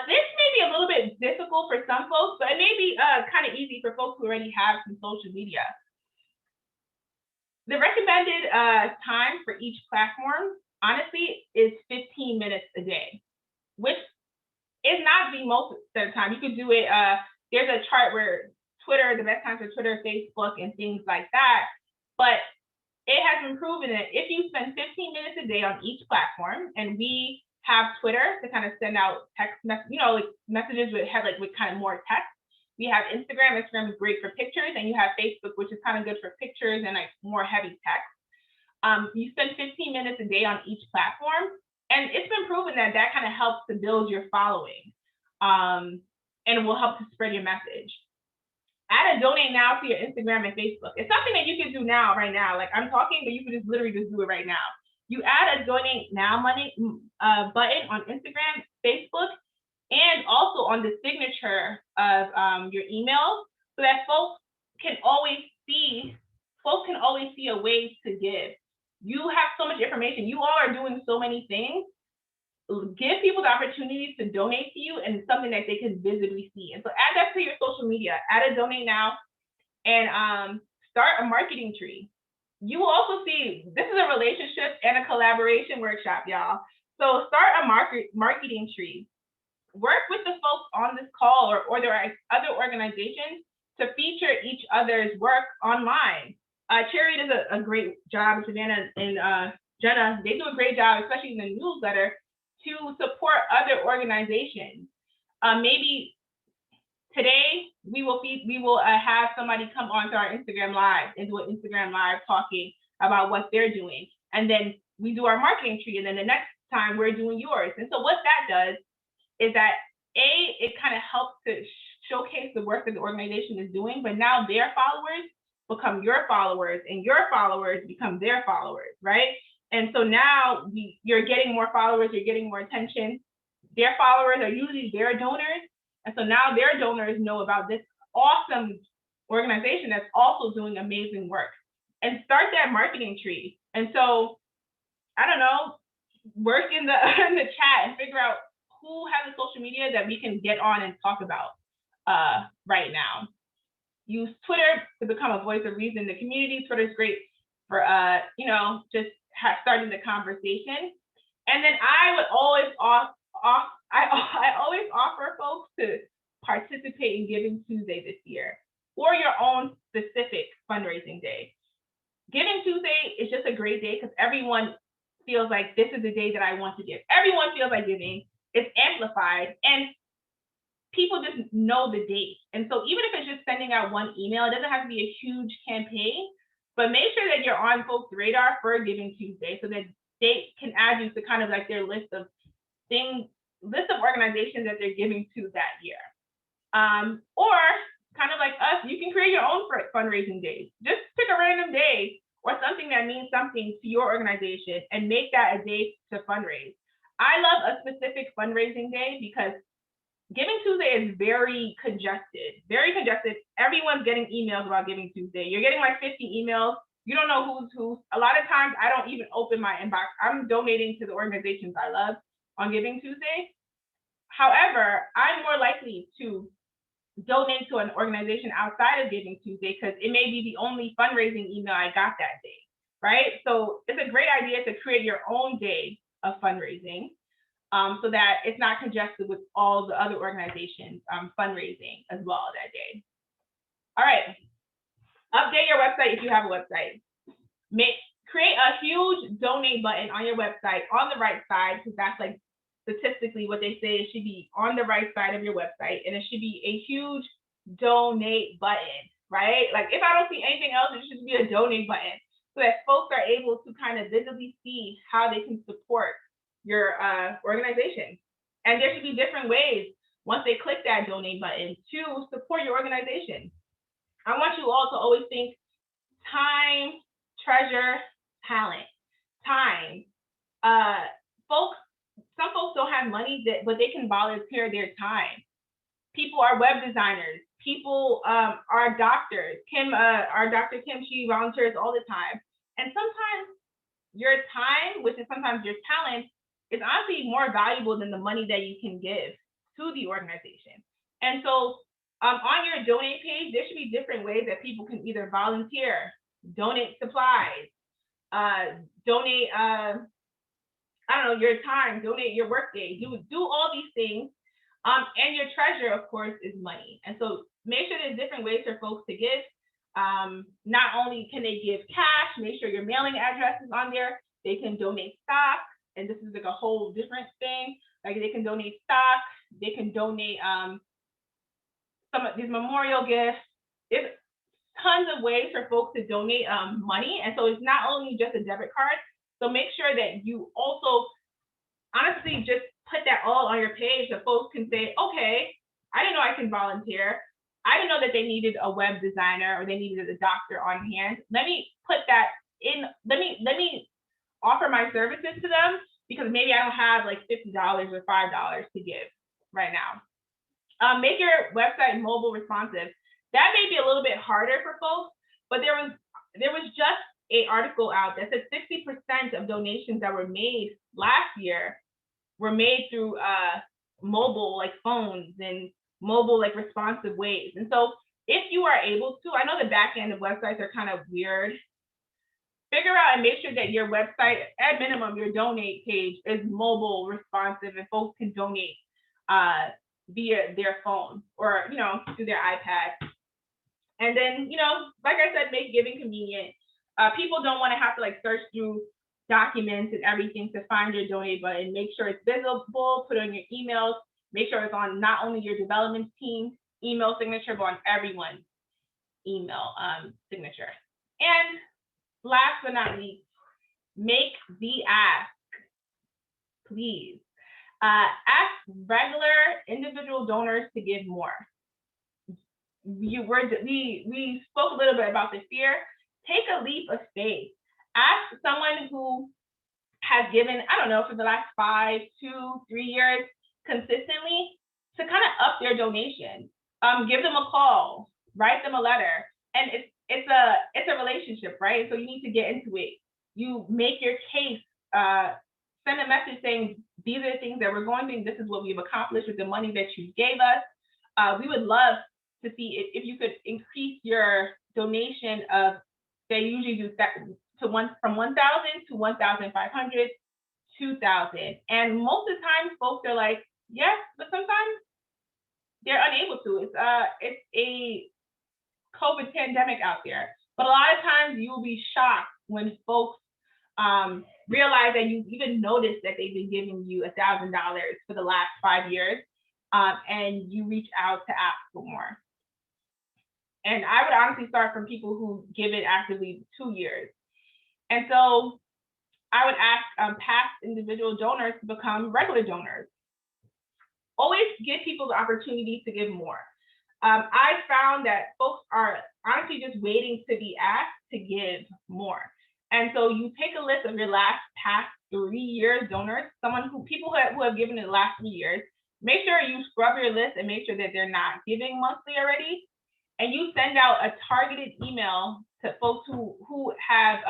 This may be a little bit difficult difficult for some folks, but it may be kind of easy for folks who already have some social media. The recommended time for each platform, honestly, is 15 minutes a day, which is not the most of the time. You could do it, there's a chart where Twitter, the best times for Twitter, Facebook, and things like that, but it has been proven that if you spend 15 minutes a day on each platform, and we have Twitter to kind of send out text, like messages with kind of more text. We have Instagram. Instagram is great for pictures, and you have Facebook, which is kind of good for pictures and like more heavy text. You spend 15 minutes a day on each platform, and it's been proven that that kind of helps to build your following, and it will help to spread your message. Add a donate now to your Instagram and Facebook. It's something that you can do now, right now. Like I'm talking, but you can just literally just do it right now. You add a donate now money button on Instagram, Facebook, and also on the signature of your email, so that folks can always see a way to give. You have so much information. You all are doing so many things. Give people the opportunity to donate to you, and something that they can visibly see. And so add that to your social media. Add a donate now, and start a marketing tree. You will also see, this is a relationship and a collaboration workshop, y'all. So start a marketing tree. Work with the folks on this call or there are other organizations to feature each other's work online. CHRI does a great job, Savannah and Jenna, they do a great job, especially in the newsletter, to support other organizations. Maybe today we will have somebody come onto our Instagram Live and do an Instagram Live talking about what they're doing. And then we do our marketing tree, and then the next time we're doing yours. And so what that does is that it kind of helps to showcase the work that the organization is doing, but now their followers become your followers, and your followers become their followers, right? And so now you're getting more followers, you're getting more attention. Their followers are usually their donors. And so now their donors know about this awesome organization that's also doing amazing work. And start that marketing tree. And so, I don't know, work in the chat and figure out who has a social media that we can get on and talk about right now. Use Twitter to become a voice of reason in the community. Twitter is great for just starting the conversation. And then I would always I always offer folks to participate in Giving Tuesday this year, or your own specific fundraising day. Giving Tuesday is just a great day because everyone feels like this is the day that I want to give. Everyone feels like giving. It's amplified, and people just know the date. And so even if it's just sending out one email, it doesn't have to be a huge campaign, but make sure that you're on folks' radar for Giving Tuesday so that they can add you to kind of like their list of organizations that they're giving to that year. Or kind of like us, you can create your own fundraising days. Just pick a random day or something that means something to your organization and make that a day to fundraise. I love a specific fundraising day because Giving Tuesday is very congested, very congested. Everyone's getting emails about Giving Tuesday. You're getting like 50 emails. You don't know who's who. A lot of times I don't even open my inbox. I'm donating to the organizations I love on Giving Tuesday. However, I'm more likely to donate to an organization outside of Giving Tuesday because it may be the only fundraising email I got that day, right? So it's a great idea to create your own day of fundraising so that it's not congested with all the other organizations fundraising as well that day. All right, update your website if you have a website. Create a huge donate button on your website on the right side, because that's like statistically what they say, it should be on the right side of your website, and it should be a huge donate button, right? Like if I don't see anything else, it should be a donate button so that folks are able to kind of visibly see how they can support your organization. And there should be different ways once they click that donate button to support your organization. I want you all to always think time, treasure, talent. Time. Some folks don't have money, but they can volunteer their time. People are web designers. People are doctors. Our Dr. Kim, she volunteers all the time. And sometimes your time, which is sometimes your talent, is honestly more valuable than the money that you can give to the organization. And so on your donate page, there should be different ways that people can either volunteer, donate supplies, donate, I don't know, your time, donate your workday, do all these things. And your treasure, of course, is money. And so make sure there's different ways for folks to give. Not only can they give cash, make sure your mailing address is on there. They can donate stock, and this is like a whole different thing. Like they can donate stock, they can donate some of these memorial gifts. There's tons of ways for folks to donate money. And so it's not only just a debit card. So make sure that you also honestly just put that all on your page so folks can say, okay, I didn't know I can volunteer. I didn't know that they needed a web designer or they needed a doctor on hand. Let me put that in, let me offer my services to them because maybe I don't have like $50 or $5 to give right now. Make your website mobile responsive. That may be a little bit harder for folks, but there was just an article out that said 60% of donations that were made last year were made through mobile, like phones and mobile, like responsive ways. And so if you are able to, I know the back end of websites are kind of weird, figure out and make sure that your website, at minimum, your donate page is mobile responsive and folks can donate via their phone or, you know, through their iPad. And then, you know, like I said, make giving convenient. People don't want to have to like search through documents and everything to find your donate button. Make sure it's visible, put on your emails, make sure it's on not only your development team email signature, but on everyone's email signature. And last but not least, make the ask, please. Ask regular individual donors to give more. We spoke a little bit about the fear. Take a leap of faith. Ask someone who has given, I don't know, for the last 5, 2, 3 years consistently to kind of up their donation. Give them a call, write them a letter, and it's a relationship, right? So you need to get into it. You make your case. Send a message saying these are the things that we're going through. This is what we've accomplished with the money that you gave us. We would love to see if you could increase your donation of, they usually do that from 1,000 to 1,500, 2,000. And most of the time folks are like, yes, but sometimes they're unable to. It's a COVID pandemic out there. But a lot of times you'll be shocked when folks realize that you even noticed that they've been giving you $1,000 for the last 5 years, and you reach out to ask for more. And I would honestly start from people who give it actively 2 years. And so I would ask past individual donors to become regular donors. Always give people the opportunity to give more. I found that folks are honestly just waiting to be asked to give more. And so you take a list of your past 3 years donors, people who have given in the last 3 years. Make sure you scrub your list and make sure that they're not giving monthly already. And you send out a targeted email to folks who have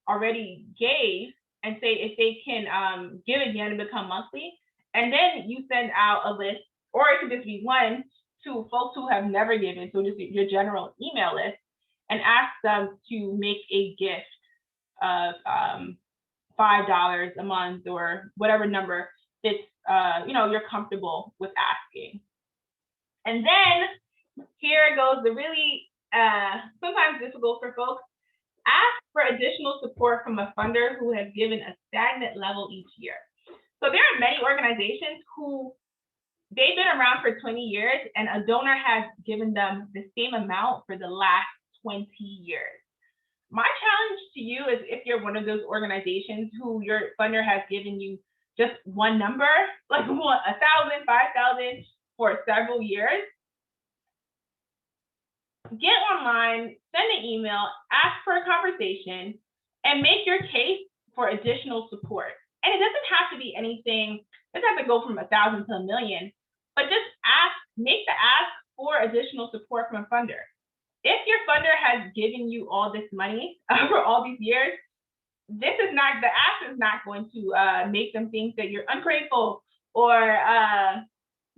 already gave and say if they can give again and become monthly. And then you send out a list, or it could just be 1 to folks who have never given, so just your general email list, and ask them to make a gift of $5 a month or whatever number that's you're comfortable with asking. And then here goes the really sometimes difficult for folks. Ask for additional support from a funder who has given a stagnant level each year. So there are many organizations who they've been around for 20 years and a donor has given them the same amount for the last 20 years. My challenge to you is if you're one of those organizations who your funder has given you just one number, like 1,000, 5,000 for several years, get online, send an email, ask for a conversation, and make your case for additional support. And it doesn't have to be anything, it doesn't have to go from 1,000 to 1 million, but just make the ask for additional support from a funder. If your funder has given you all this money for all these years, the ask is not going to make them think that you're ungrateful or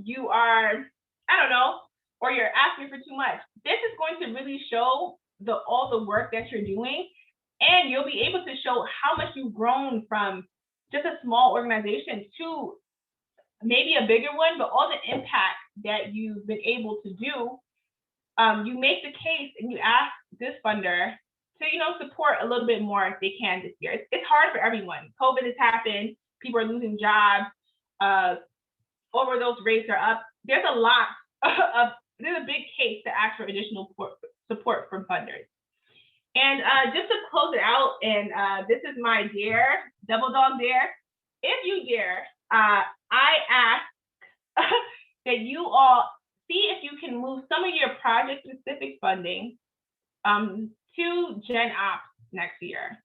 you are I don't know, or you're asking for too much. This is going to really show all the work that you're doing, and you'll be able to show how much you've grown from just a small organization to maybe a bigger one, but all the impact that you've been able to do. You make the case and you ask this funder to, support a little bit more if they can this year. It's hard for everyone. COVID has happened. People are losing jobs. Overdose rates are up. There's a lot there's a big case to ask for additional support from funders. And just to close it out, and this is my dare, double dog dare. If you dare, I ask that you all see if you can move some of your project-specific funding to Gen Ops next year.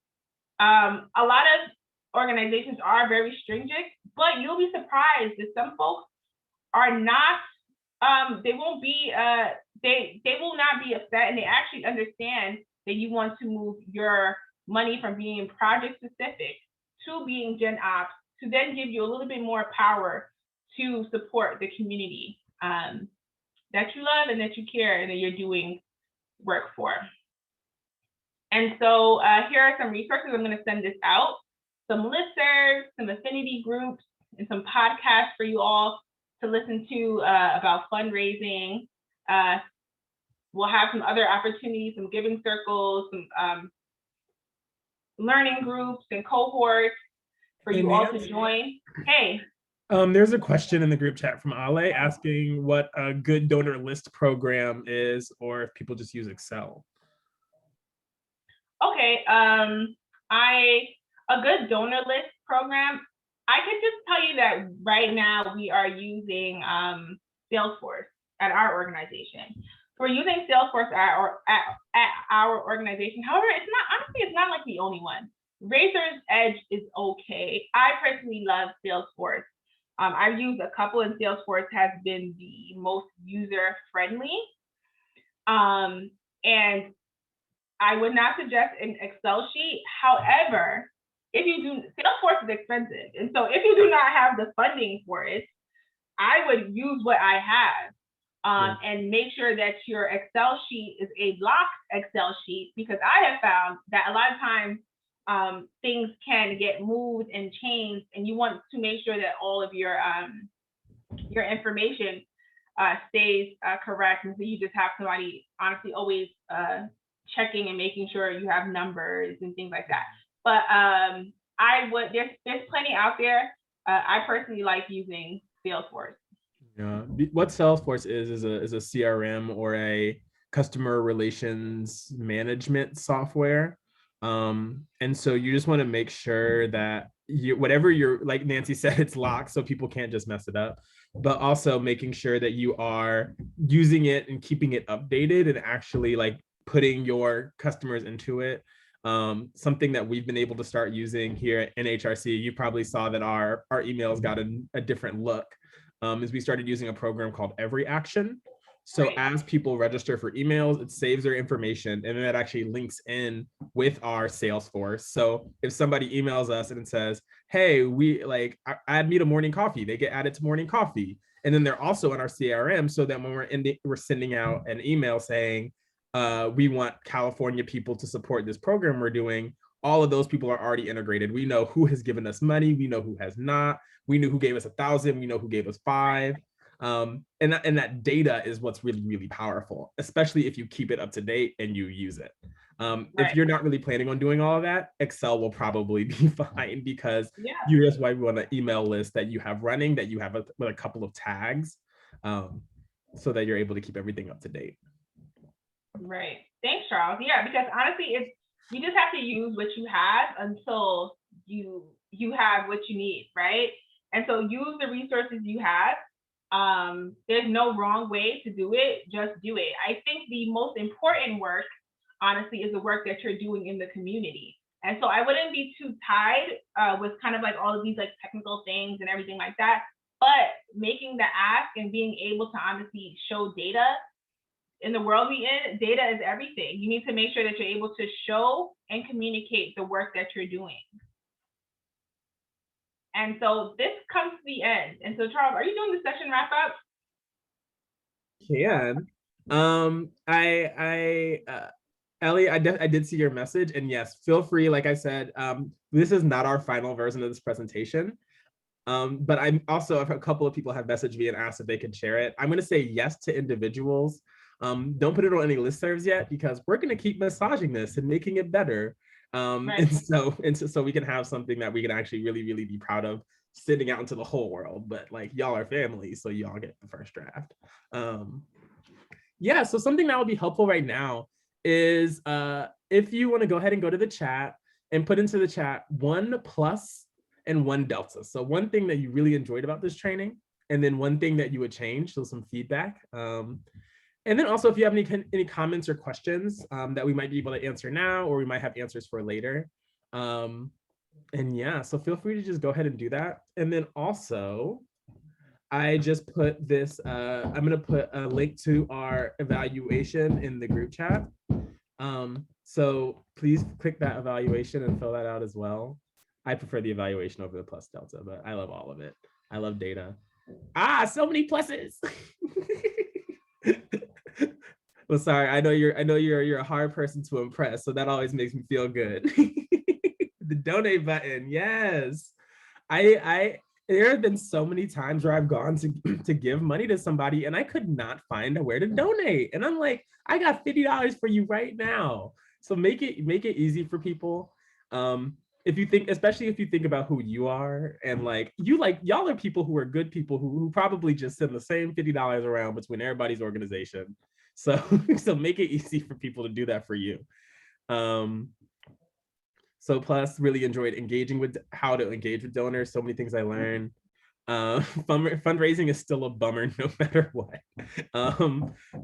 A lot of organizations are very stringent, but you'll be surprised that some folks are not. They won't be. They will not be upset, and they actually understand that you want to move your money from being project-specific to being Gen Ops, to then give you a little bit more power to support the community that you love and that you care and that you're doing work for. And so here are some resources. I'm going to send this out. Some listservs, some affinity groups, and some podcasts for you all to listen to about fundraising. We'll have some other opportunities, some giving circles, some learning groups and cohorts for you all to join. Hey. There's a question in the group chat from Ale asking what a good donor list program is, or if people just use Excel. Okay, a good donor list program, I can just tell you that right now we are using Salesforce at our organization. We're using Salesforce at our organization. However, it's not like the only one. Razor's Edge is okay. I personally love Salesforce. I've used a couple, and Salesforce has been the most user-friendly. And I would not suggest an Excel sheet. However, if you do, Salesforce is expensive. And so if you do not have the funding for it, I would use what I have and make sure that your Excel sheet is a locked Excel sheet, because I have found that a lot of times things can get moved and changed, and you want to make sure that all of your information stays correct. And so you just have somebody honestly always checking and making sure you have numbers and things like that. But there's plenty out there. I personally like using Salesforce. Yeah, what Salesforce is a CRM, or a customer relations management software. And so you just want to make sure that whatever you're, like Nancy said, it's locked so people can't just mess it up, but also making sure that you are using it and keeping it updated and actually like putting your customers into it. Something that we've been able to start using here at NHRC, you probably saw that our emails got a different look, is we started using a program called Every Action. So as people register for emails, it saves their information, and then that actually links in with our Salesforce. So if somebody emails us and it says, hey, we like add me to morning coffee, they get added to morning coffee. And then they're also in our CRM, so that when we're sending out an email saying, we want California people to support this program we're doing, all of those people are already integrated. We know who has given us money, we know who has not, we knew who gave us 1,000, we know who gave us 5. And that data is what's really, really powerful, especially if you keep it up to date and you use it. If you're not really planning on doing all of that, Excel will probably be fine, because you just might want an email list that you have running, that you have with a couple of tags, so that you're able to keep everything up to date. Right. Thanks, Charles. Yeah, because honestly, you just have to use what you have until you have what you need, right? And so use the resources you have. There's no wrong way to do it, just do it. I think the most important work, honestly, is the work that you're doing in the community. And so I wouldn't be too tied with kind of like all of these like technical things and everything like that, but making the ask and being able to honestly show data. In the world we in, data is everything. You need to make sure that you're able to show and communicate the work that you're doing. And so this comes to the end. And so Charles, are you doing the session wrap up? can. Ellie, I did see your message, and yes, feel free. Like I said, this is not our final version of this presentation. But I'm also, a couple of people have messaged me and asked if they could share it. I'm going to say yes to individuals. Don't put it on any listservs yet, because we're going to keep massaging this and making it better. Right. And so we can have something that we can actually really, really be proud of, sending out into the whole world. But like, y'all are family, so y'all get the first draft. Yeah, so something that will be helpful right now is if you want to go ahead and go to the chat and put into the chat 1 plus and 1 delta. So one thing that you really enjoyed about this training, and then one thing that you would change, so some feedback. And then also if you have any comments or questions that we might be able to answer now, or we might have answers for later. And yeah, so feel free to just go ahead and do that. And then also, I just put this, I'm gonna put a link to our evaluation in the group chat. So please click that evaluation and fill that out as well. I prefer the evaluation over the plus delta, but I love all of it. I love data. So many pluses. Well, sorry, I know you're a hard person to impress, so that always makes me feel good. The donate button, yes. There have been so many times where I've gone to give money to somebody and I could not find where to donate. And I'm like, I got $50 for you right now. So make it easy for people. If you think, especially if you think about who you are, and y'all are people who are good people who probably just send the same $50 around between everybody's organization. So make it easy for people to do that for you. So plus really enjoyed engaging with how to engage with donors. So many things I learned. Fundraising is still a bummer no matter what.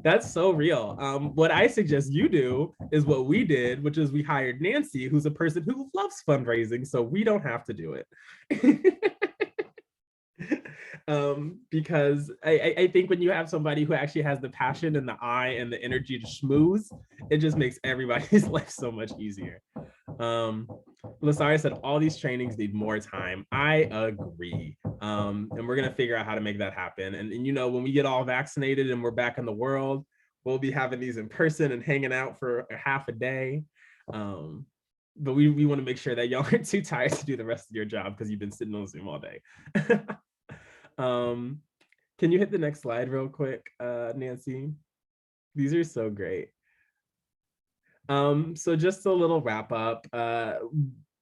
That's so real. What I suggest you do is what we did, which is we hired Nancy, who's a person who loves fundraising, so we don't have to do it. Because I think when you have somebody who actually has the passion and the eye and the energy to schmooze, it just makes everybody's life so much easier. Lasari said all these trainings need more time. I agree. And we're gonna figure out how to make that happen. And you know, when we get all vaccinated and we're back in the world, we'll be having these in person and hanging out for half a day. But we want to make sure that y'all aren't too tired to do the rest of your job because you've been sitting on Zoom all day. Can you hit the next slide real quick, Nancy? These are so great. So just a little wrap up.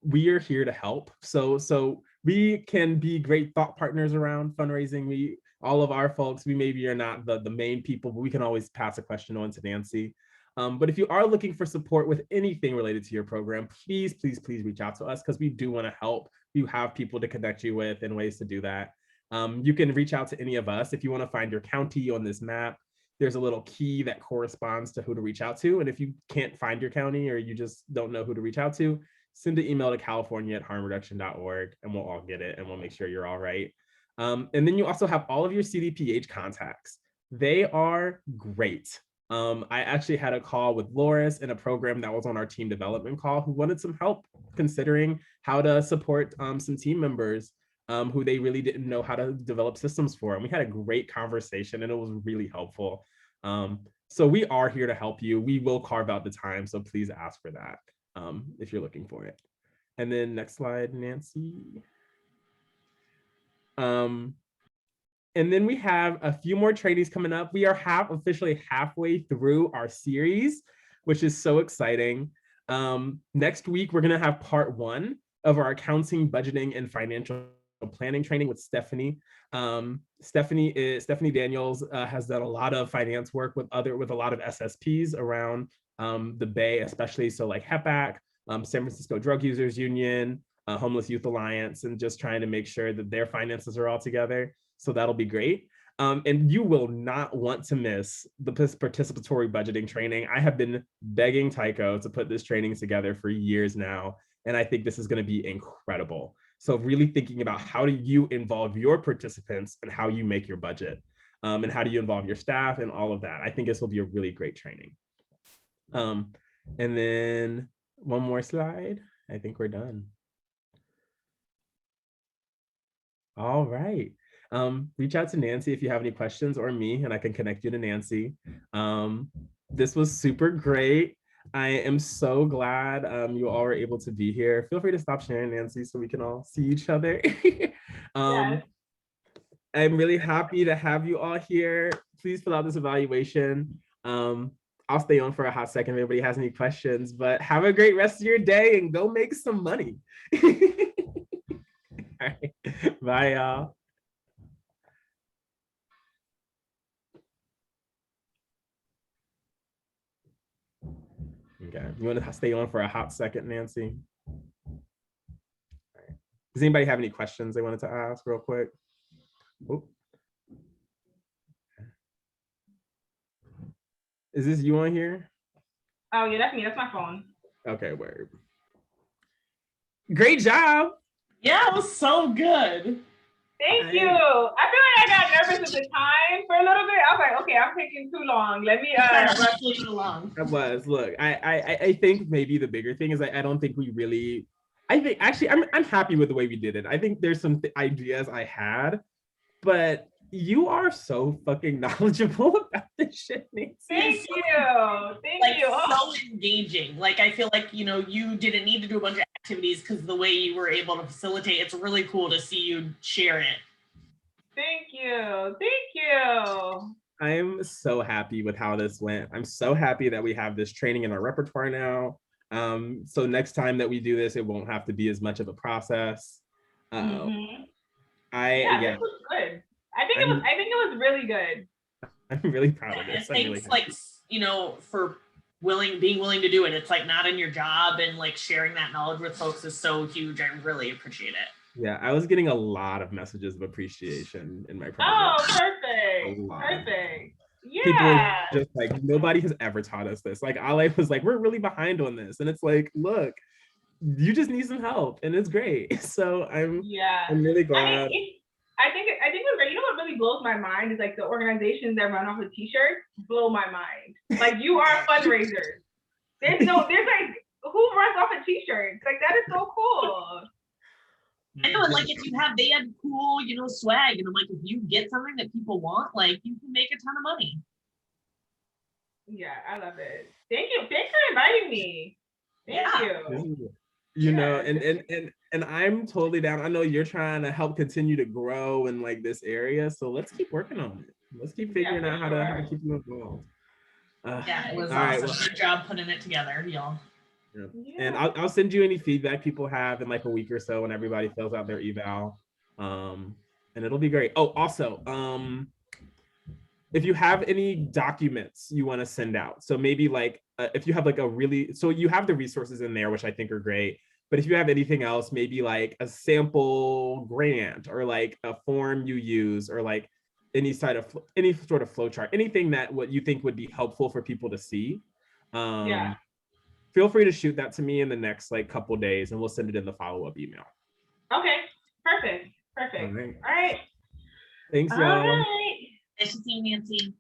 We are here to help. So we can be great thought partners around fundraising. All of our folks, we maybe are not the main people, but we can always pass a question on to Nancy. But if you are looking for support with anything related to your program, please reach out to us, because we do want to help. You have people to connect you with and ways to do that. You can reach out to any of us if you want to find your county on this map. There's a little key that corresponds to who to reach out to. And if you can't find your county or you just don't know who to reach out to, send an email to california@harmreduction.org and we'll all get it and we'll make sure you're all right. And then you also have all of your CDPH contacts. They are great. I actually had a call with Loris in a program that was on our team development call who wanted some help considering how to support some team members who they really didn't know how to develop systems for. And we had a great conversation and it was really helpful. So we are here to help you. We will carve out the time, so please ask for that if you're looking for it. And then next slide, Nancy. And then we have a few more trainings coming up. We are officially halfway through our series, which is so exciting. Next week, we're gonna have part 1 of our accounting, budgeting, and financial planning training with Stephanie. Stephanie Daniels has done a lot of finance work with a lot of SSPs around the Bay, especially, so like HEPAC, San Francisco Drug Users Union, Homeless Youth Alliance, and just trying to make sure that their finances are all together. So that'll be great. And you will not want to miss the participatory budgeting training. I have been begging Tycho to put this training together for years now, and I think this is going to be incredible. So really thinking about how do you involve your participants and how you make your budget, and how do you involve your staff and all of that. I think this will be a really great training. And then one more slide. I think we're done. All right. Reach out to Nancy if you have any questions, or me, and I can connect you to Nancy. This was super great. I am so glad you all were able to be here. Feel free to stop sharing, Nancy, so we can all see each other. Yes. I'm really happy to have you all here. Please fill out this evaluation. I'll stay on for a hot second if anybody has any questions, but have a great rest of your day and go make some money. All right. Bye, y'all. Okay, you want to stay on for a hot second, Nancy? All right. Does anybody have any questions they wanted to ask real quick? Oh. Is this you on here? Oh yeah, that's me. That's my phone. Okay, word. Great job. Yeah, it was so good. Thank you. I feel like I got nervous at the time for a little bit. I was like, okay, I'm taking too long. Let me Rush it along. That was, look, I think maybe the bigger thing is I don't think we really, I think actually I'm happy with the way we did it. I think there's some ideas I had, but you are so fucking knowledgeable about this shit, Nancy. Thank you. Thank you. So engaging. Like, I feel like, you know, you didn't need to do a bunch of activities because the way you were able to facilitate, it's really cool to see you share it. Thank you. Thank you. I'm so happy with how this went. I'm so happy that we have this training in our repertoire now. So next time that we do this, it won't have to be as much of a process. Yeah, yeah, this was good. I think it was really good. I'm really proud of this. Thanks, like, you know, for being willing to do it. It's like not in your job, and like sharing that knowledge with folks is so huge. I really appreciate it. Yeah, I was getting a lot of messages of appreciation in my project. Oh, perfect. Perfect. Yeah. People just like, nobody has ever taught us this. Like, Ale was like, we're really behind on this. And it's like, look, you just need some help, and it's great. So I'm really glad. I think it was great. You know what really blows my mind is like the organizations that run off of t-shirts blow my mind. Like, you are fundraisers. There's like, who runs off of t-shirts? Like, that is so cool. I know, and like they had cool, you know, swag, and I'm like, if you get something that people want, like, you can make a ton of money. Yeah, I love it. Thank you. Thanks for inviting me. Thank you. You know, and I'm totally down. I know you're trying to help continue to grow in like this area, so let's keep working on it. Let's keep figuring out how to keep you involved. Yeah, it was awesome. Right, well, good job putting it together, y'all. Yeah. And I'll send you any feedback people have in like a week or so when everybody fills out their eval, and it'll be great. Oh, also, if you have any documents you want to send out, so maybe like if you have like so you have the resources in there, which I think are great, but if you have anything else, maybe like a sample grant or like a form you use, or like any sort of flow chart, anything that what you think would be helpful for people to see, feel free to shoot that to me in the next like couple days, and we'll send it in the follow-up email. Okay, perfect. All right. Thanks, y'all. All right. Nice to see you, Nancy.